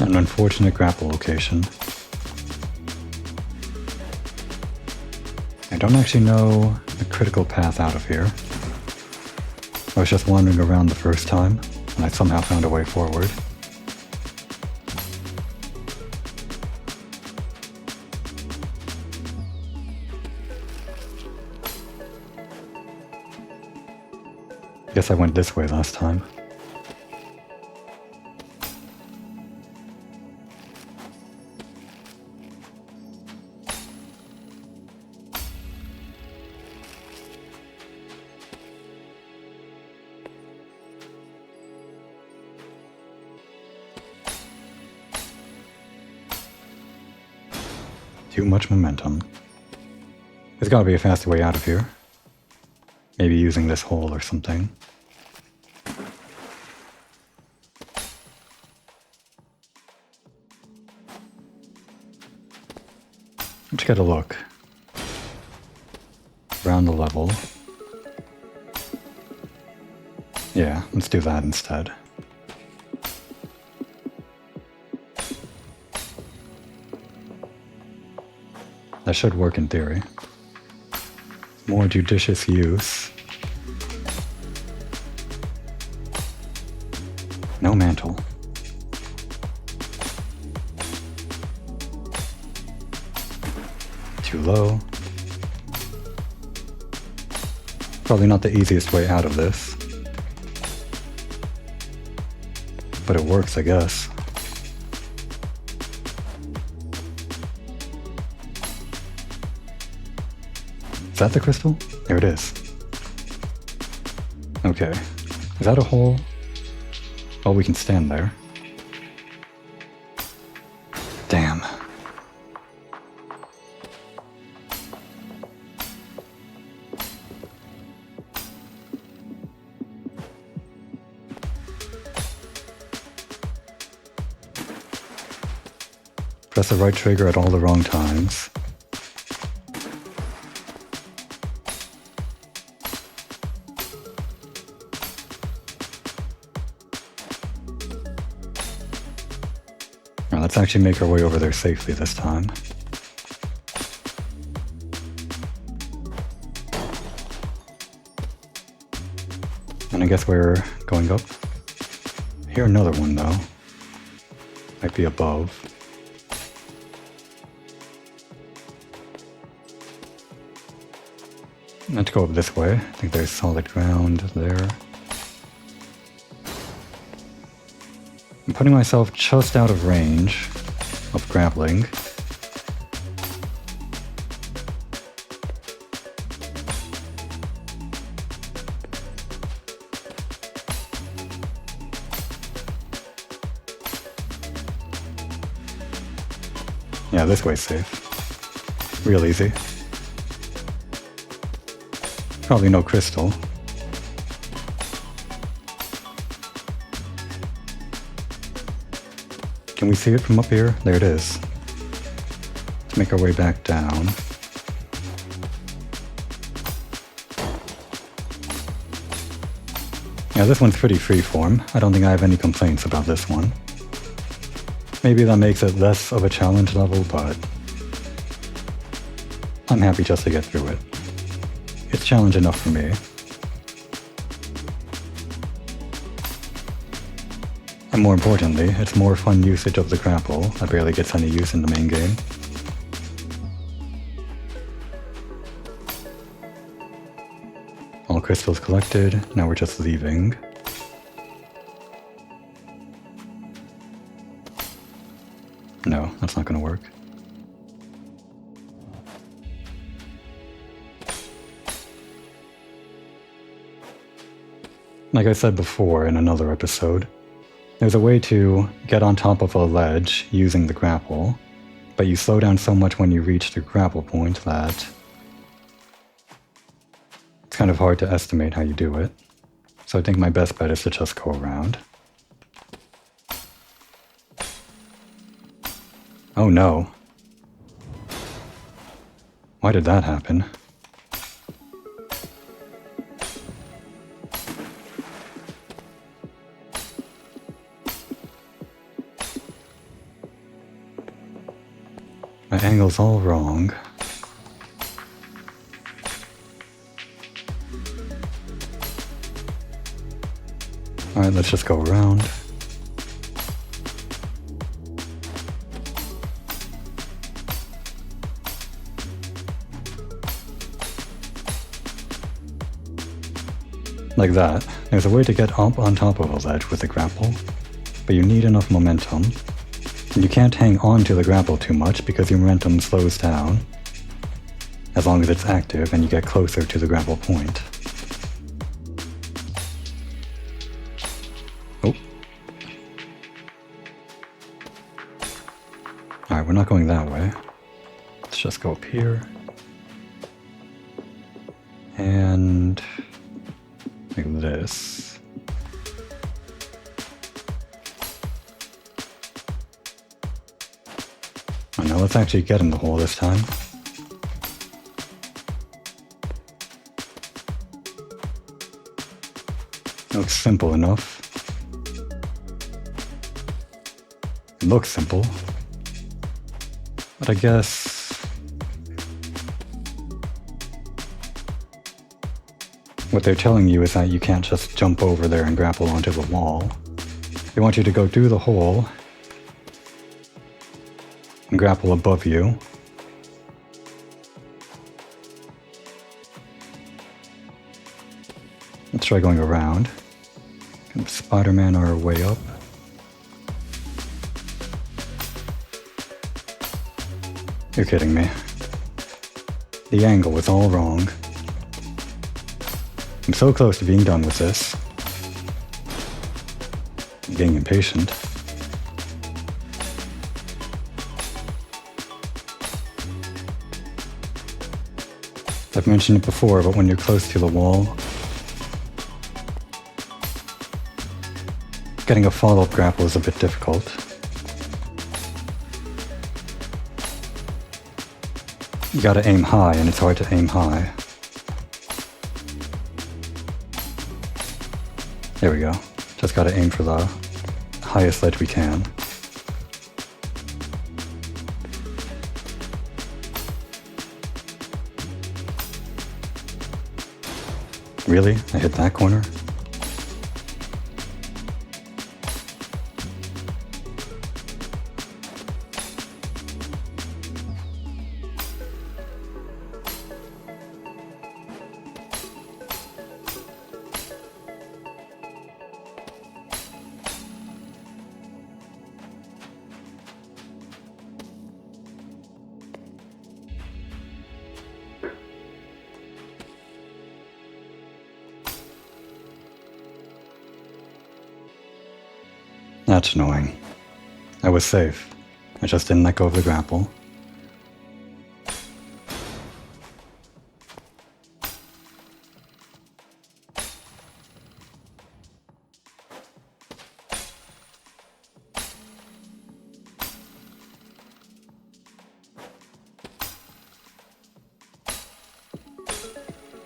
An unfortunate grapple location. I don't actually know the critical path out of here. I was just wandering around the first time, and I somehow found a way forward. Guess I went this way last time. Too much momentum. There's gotta be a faster way out of here. Maybe using this hole or something. Let's get a look around the level. Yeah, let's do that instead. That should work in theory. More judicious use. No mantle. Too low. Probably not the easiest way out of this. But it works, I guess. Is that the crystal? There it is. Okay. Is that a hole? Oh, we can stand there. Damn. Press the right trigger at all the wrong times. Now let's actually make our way over there safely this time. And I guess we're going up. I hear another one though. Might be above. Let's go up this way. I think there's solid ground there. I'm putting myself just out of range of grappling. Yeah, this way's safe. Real easy. Probably no crystal. Can we see it from up here? There it is. Let's make our way back down. Yeah, this one's pretty freeform. I don't think I have any complaints about this one. Maybe that makes it less of a challenge level, but I'm happy just to get through it. It's challenge enough for me. And more importantly, it's more fun usage of the grapple that barely gets any use in the main game. All crystals collected, now we're just leaving. No, that's not gonna work. Like I said before in another episode, there's a way to get on top of a ledge using the grapple, but you slow down so much when you reach the grapple point that it's kind of hard to estimate how you do it. So I think my best bet is to just go around. Oh no. Why did that happen? My angle's all wrong. Alright, let's just go around. Like that. There's a way to get up on top of a ledge with a grapple, but you need enough momentum. And you can't hang on to the grapple too much because your momentum slows down as long as it's active and you get closer to the grapple point. Oh. Alright, we're not going that way. Let's just go up here. And like this. Oh, now let's actually get in the hole this time. Looks simple enough. It looks simple. But I guess what they're telling you is that you can't just jump over there and grapple onto the wall. They want you to go through the hole and grapple above you. Let's try going around. Can Spider-Man our way up? You're kidding me. The angle was all wrong. I'm so close to being done with this. I'm getting impatient. I've mentioned it before, but when you're close to the wall, getting a follow-up grapple is a bit difficult. You gotta aim high, and it's hard to aim high. There we go. Just gotta aim for the highest ledge we can. Really? I hit that corner? That's annoying. I was safe. I just didn't let go of the grapple.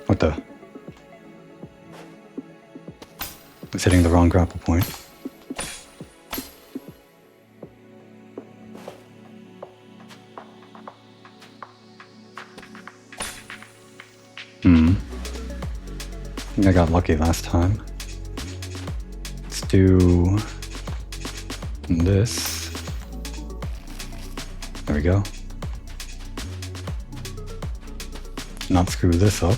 What the? I was hitting the wrong grapple point. I think I got lucky last time. Let's do this. There we go. Not screw this up.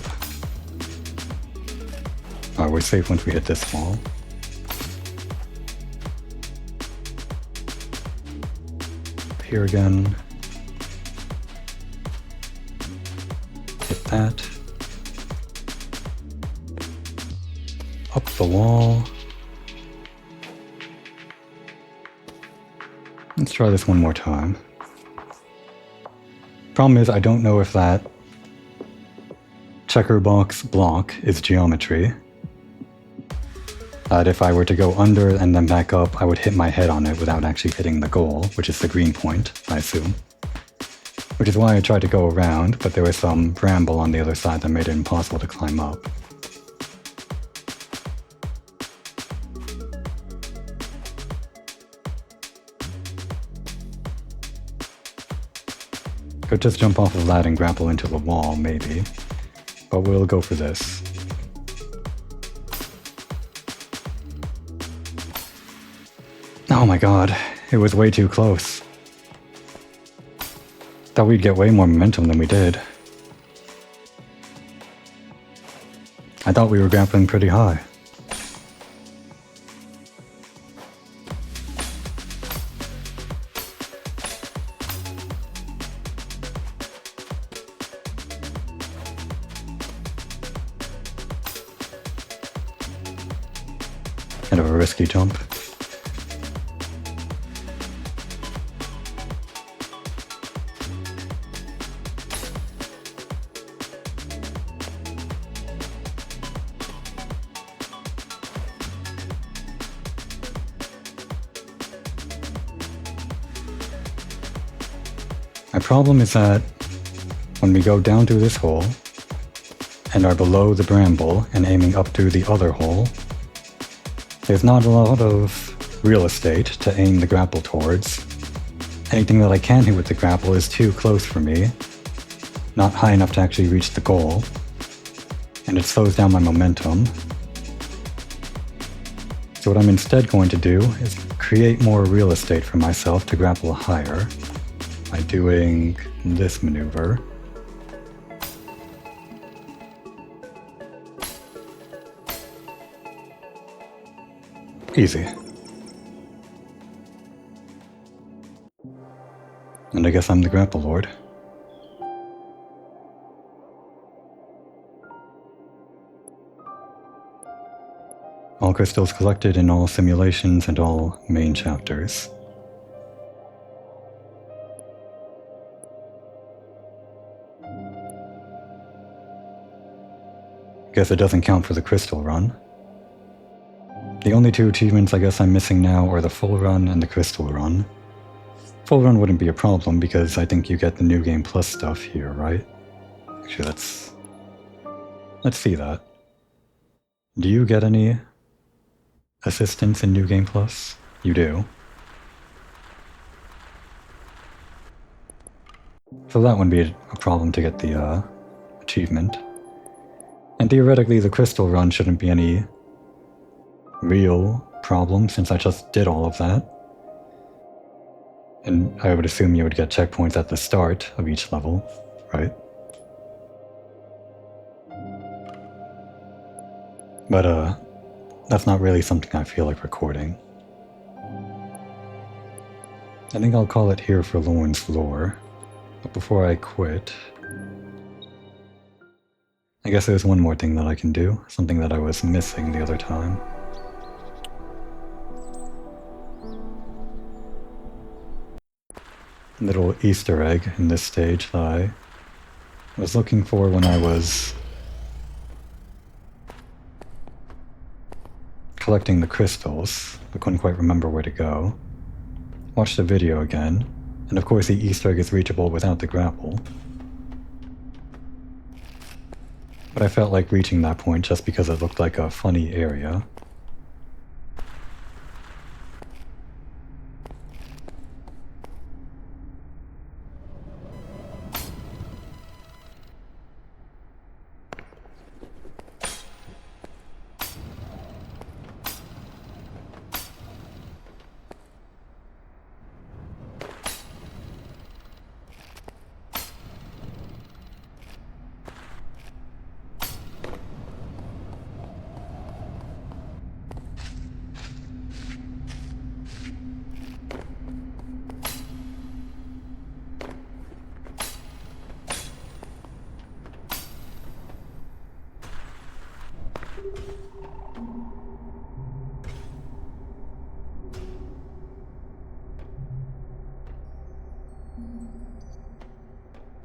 Alright, we're safe once we hit this wall. Here again. Hit that. Up the wall. Let's try this one more time. Problem is, I don't know if that checker box block is geometry. That if I were to go under and then back up, I would hit my head on it without actually hitting the goal, which is the green point, I assume. Which is why I tried to go around, but there was some bramble on the other side that made it impossible to climb up. Could just jump off of that and grapple into the wall, maybe. But we'll go for this. Oh my god, it was way too close. Thought we'd get way more momentum than we did. I thought we were grappling pretty high. Kind of a risky jump. My problem is that when we go down through this hole and are below the bramble and aiming up through the other hole, there's not a lot of real estate to aim the grapple towards. Anything that I can hit with the grapple is too close for me, not high enough to actually reach the goal, and it slows down my momentum. So what I'm instead going to do is create more real estate for myself to grapple higher by doing this maneuver. Easy. And I guess I'm the grapple lord. All crystals collected in all simulations and all main chapters. Guess it doesn't count for the crystal run. The only two achievements I guess I'm missing now are the full run and the crystal run. Full run wouldn't be a problem because I think you get the New Game Plus stuff here, right? Actually, let's see that. Do you get any assistance in New Game Plus? You do. So that wouldn't be a problem to get the achievement. And theoretically the crystal run shouldn't be any real problem since I just did all of that. And I would assume you would get checkpoints at the start of each level, right? But that's not really something I feel like recording. I think I'll call it here for Lorn's lore. But before I quit, I guess there's one more thing that I can do, something that I was missing the other time. little Easter egg in this stage that I was looking for when I was collecting the crystals. I couldn't quite remember where to go. Watched the video again, and of course the Easter egg is reachable without the grapple. But I felt like reaching that point just because it looked like a funny area.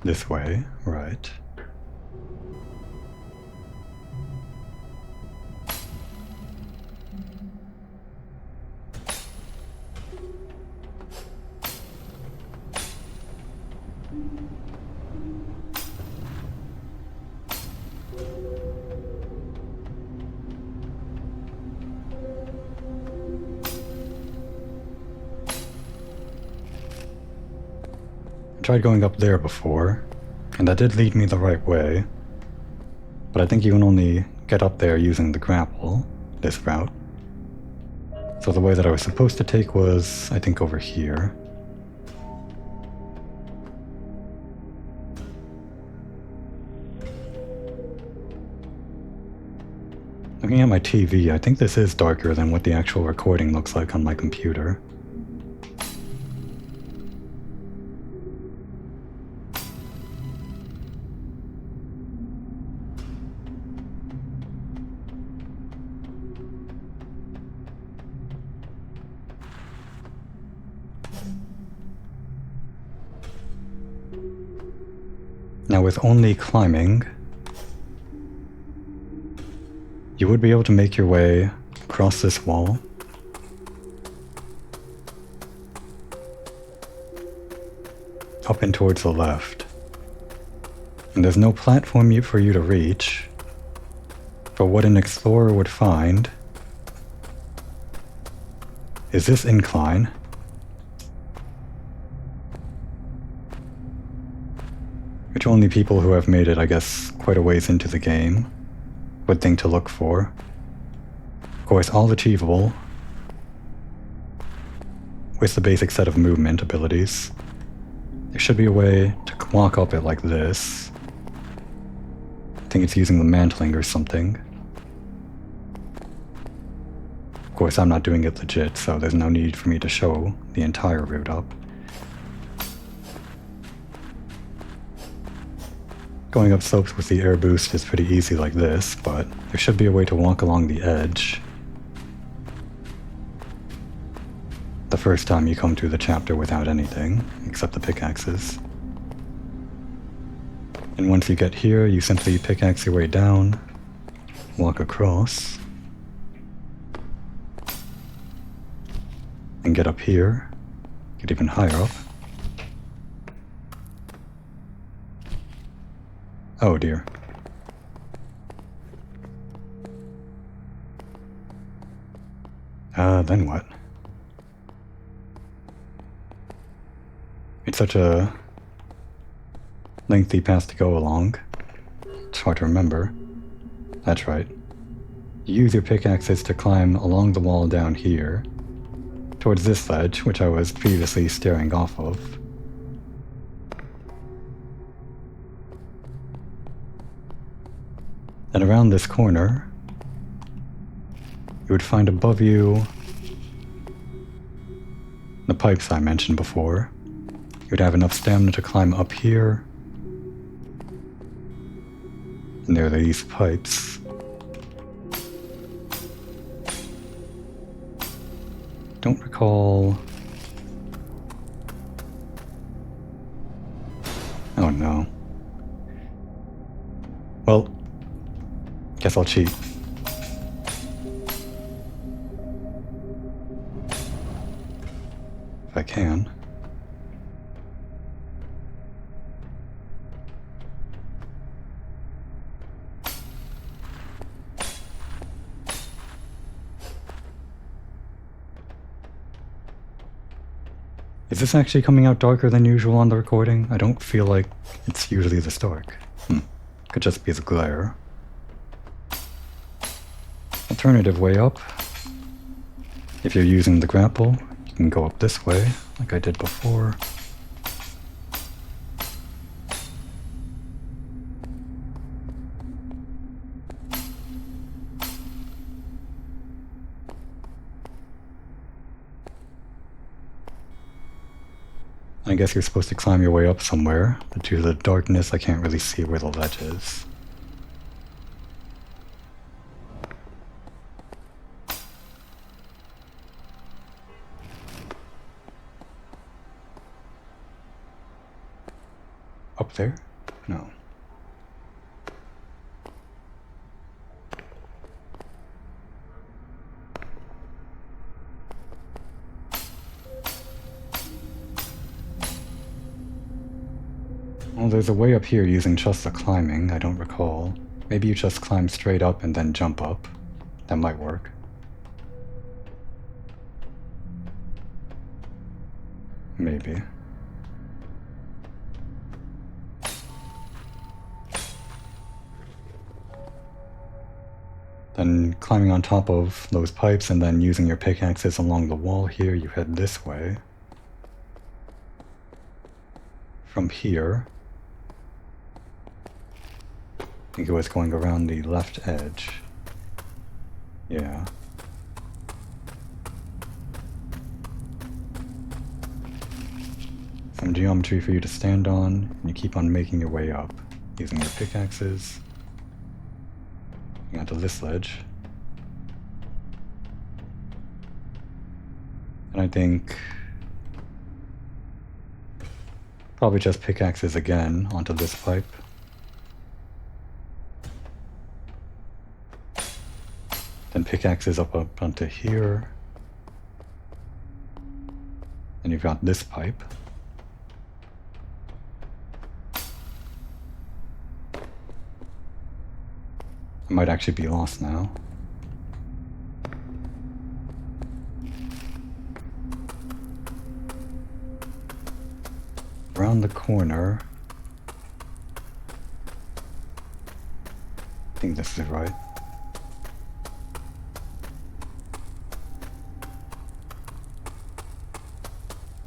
This way, right. Tried going up there before, and that did lead me the right way, but I think you can only get up there using the grapple, this route. So the way that I was supposed to take was, I think, over here. Looking at my TV, I think this is darker than what the actual recording looks like on my computer. Now with only climbing, you would be able to make your way across this wall. Up and towards the left. And there's no platform for you to reach, but what an explorer would find is this incline. Which only people who have made it, I guess, quite a ways into the game would think to look for. Of course, all achievable with the basic set of movement abilities. There should be a way to walk up it like this. I think it's using the mantling or something. Of course, I'm not doing it legit, so there's no need for me to show the entire route up. Going up slopes with the air boost is pretty easy like this, but there should be a way to walk along the edge the first time you come through the chapter without anything, except the pickaxes. And once you get here, you simply pickaxe your way down, walk across, and get up here, get even higher up. Oh dear. Then what? It's such a lengthy path to go along. It's hard to remember. That's right. You use your pickaxes to climb along the wall down here, towards this ledge, which I was previously staring off of. And around this corner, you would find above you the pipes I mentioned before. You would have enough stamina to climb up here. And there are these pipes. Don't recall no. Well, guess I'll cheat. If I can. Is this actually coming out darker than usual on the recording? I don't feel like it's usually this dark. Could just be the glare. Alternative way up. If you're using the grapple, you can go up this way, like I did before. I guess you're supposed to climb your way up somewhere, but due to the darkness I can't really see where the ledge is. Up there? No. Well, there's a way up here using just the climbing, I don't recall. Maybe you just climb straight up and then jump up. That might work. Maybe. Then climbing on top of those pipes and then using your pickaxes along the wall here, you head this way. From here, I think it was going around the left edge. Yeah. Some geometry for you to stand on, and you keep on making your way up, using your pickaxes. Onto this ledge. And I think probably just pickaxes again onto this pipe. Then pickaxes up onto here. And you've got this pipe. I might actually be lost now. Around the corner. I think this is right.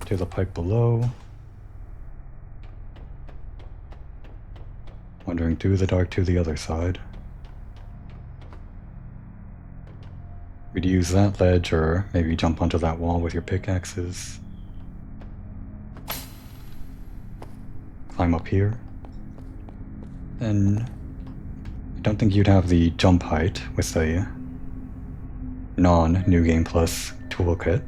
To the pipe below. Wandering through the dark to the other side. We'd use that ledge, or maybe jump onto that wall with your pickaxes. Climb up here. Then I don't think you'd have the jump height with the non-New Game Plus toolkit.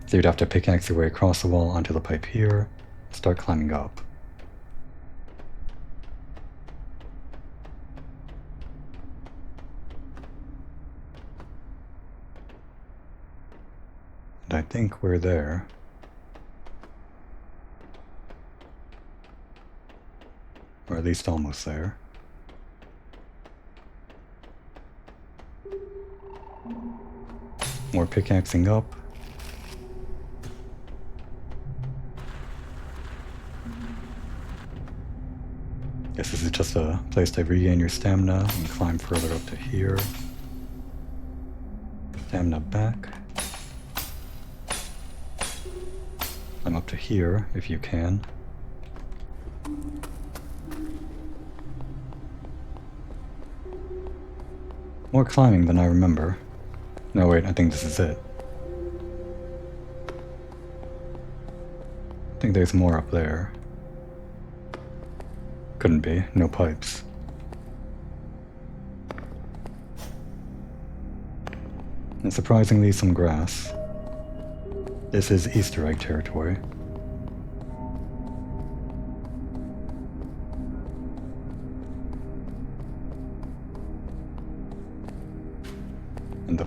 So you'd have to pickaxe your way across the wall onto the pipe here, start climbing up. And I think we're there. Or at least almost there. More pickaxing up. Guess this is just a place to regain your stamina and climb further up to here. Stamina back. Climb up to here if you can. More climbing than I remember. No, wait, I think this is it. I think there's more up there. Couldn't be, no pipes. And surprisingly, some grass. This is Easter egg territory.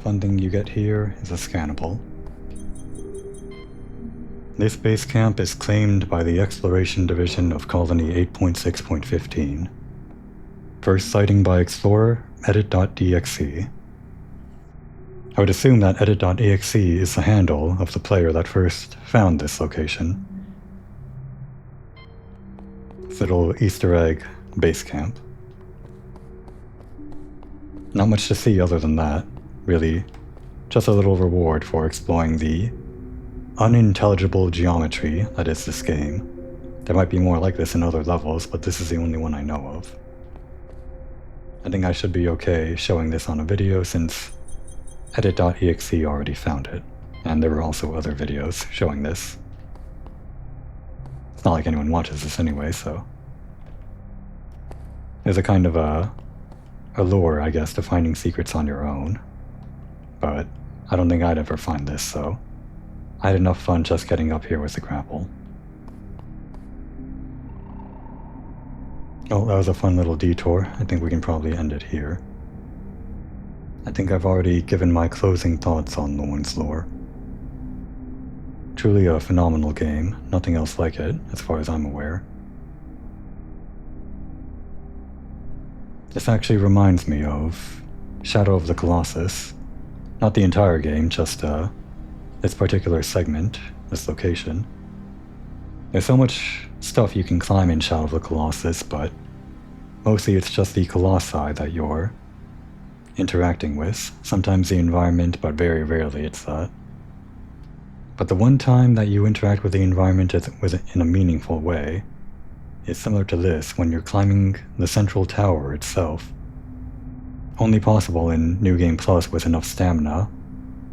fun thing you get here is a scannable. This base camp is claimed by the Exploration Division of Colony 8.6.15. First sighting by Explorer, edit.exe. I would assume that edit.exe is the handle of the player that first found this location. This little Easter egg base camp. Not much to see other than that, really. Just a little reward for exploring the unintelligible geometry that is this game. There might be more like this in other levels, but this is the only one I know of. I think I should be okay showing this on a video since edit.exe already found it, and there were also other videos showing this. It's not like anyone watches this anyway, so... There's a kind of a lure, I guess, to finding secrets on your own. But I don't think I'd ever find this, so I had enough fun just getting up here with the grapple. Oh, that was a fun little detour. I think we can probably end it here. I think I've already given my closing thoughts on Lorn's lore. Truly a phenomenal game, nothing else like it, as far as I'm aware. This actually reminds me of Shadow of the Colossus. Not the entire game, just this particular segment, this location. There's so much stuff you can climb in Shadow of the Colossus, but mostly it's just the colossi that you're interacting with. Sometimes the environment, but very rarely it's that. But the one time that you interact with the environment in a meaningful way is similar to this when you're climbing the central tower itself. Only possible in New Game Plus with enough stamina,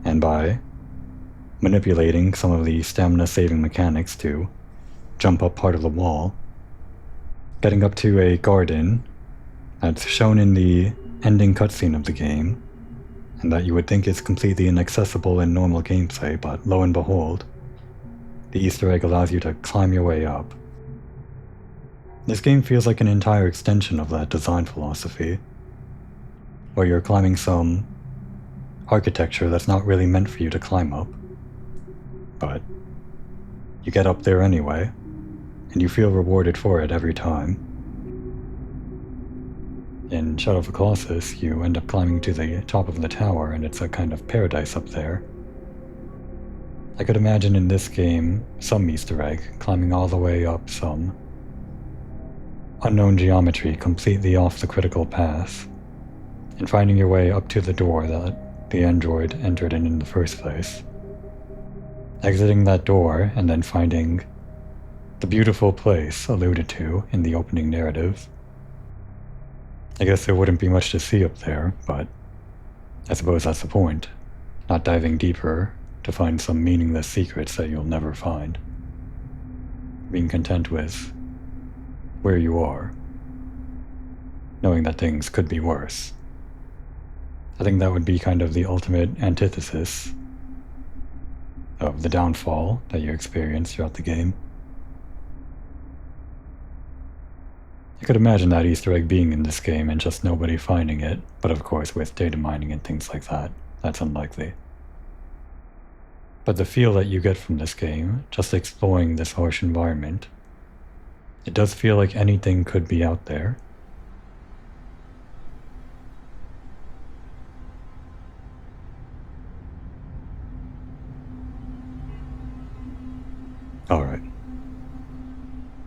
and by manipulating some of the stamina saving mechanics to jump up part of the wall. Getting up to a garden that's shown in the ending cutscene of the game, and that you would think is completely inaccessible in normal gameplay, but lo and behold, the Easter egg allows you to climb your way up. This game feels like an entire extension of that design philosophy, where you're climbing some architecture that's not really meant for you to climb up, but you get up there anyway, and you feel rewarded for it every time. In Shadow of the Colossus, you end up climbing to the top of the tower, and it's a kind of paradise up there. I could imagine in this game some Easter egg, climbing all the way up some unknown geometry completely off the critical path, and finding your way up to the door that the android entered in the first place. Exiting that door, and then finding the beautiful place alluded to in the opening narrative. I guess there wouldn't be much to see up there, but I suppose that's the point. Not diving deeper to find some meaningless secrets that you'll never find. Being content with where you are, knowing that things could be worse. I think that would be kind of the ultimate antithesis of the downfall that you experience throughout the game. I could imagine that Easter egg being in this game and just nobody finding it, but of course with data mining and things like that, that's unlikely. But the feel that you get from this game, just exploring this harsh environment, it does feel like anything could be out there. Alright.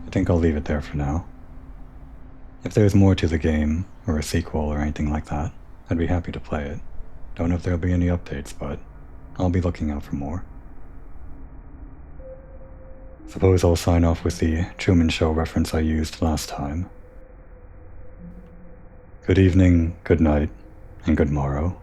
I think I'll leave it there for now. If there's more to the game, or a sequel or anything like that, I'd be happy to play it. Don't know if there'll be any updates, but I'll be looking out for more. Suppose I'll sign off with the Truman Show reference I used last time. Good evening, good night, and good morrow.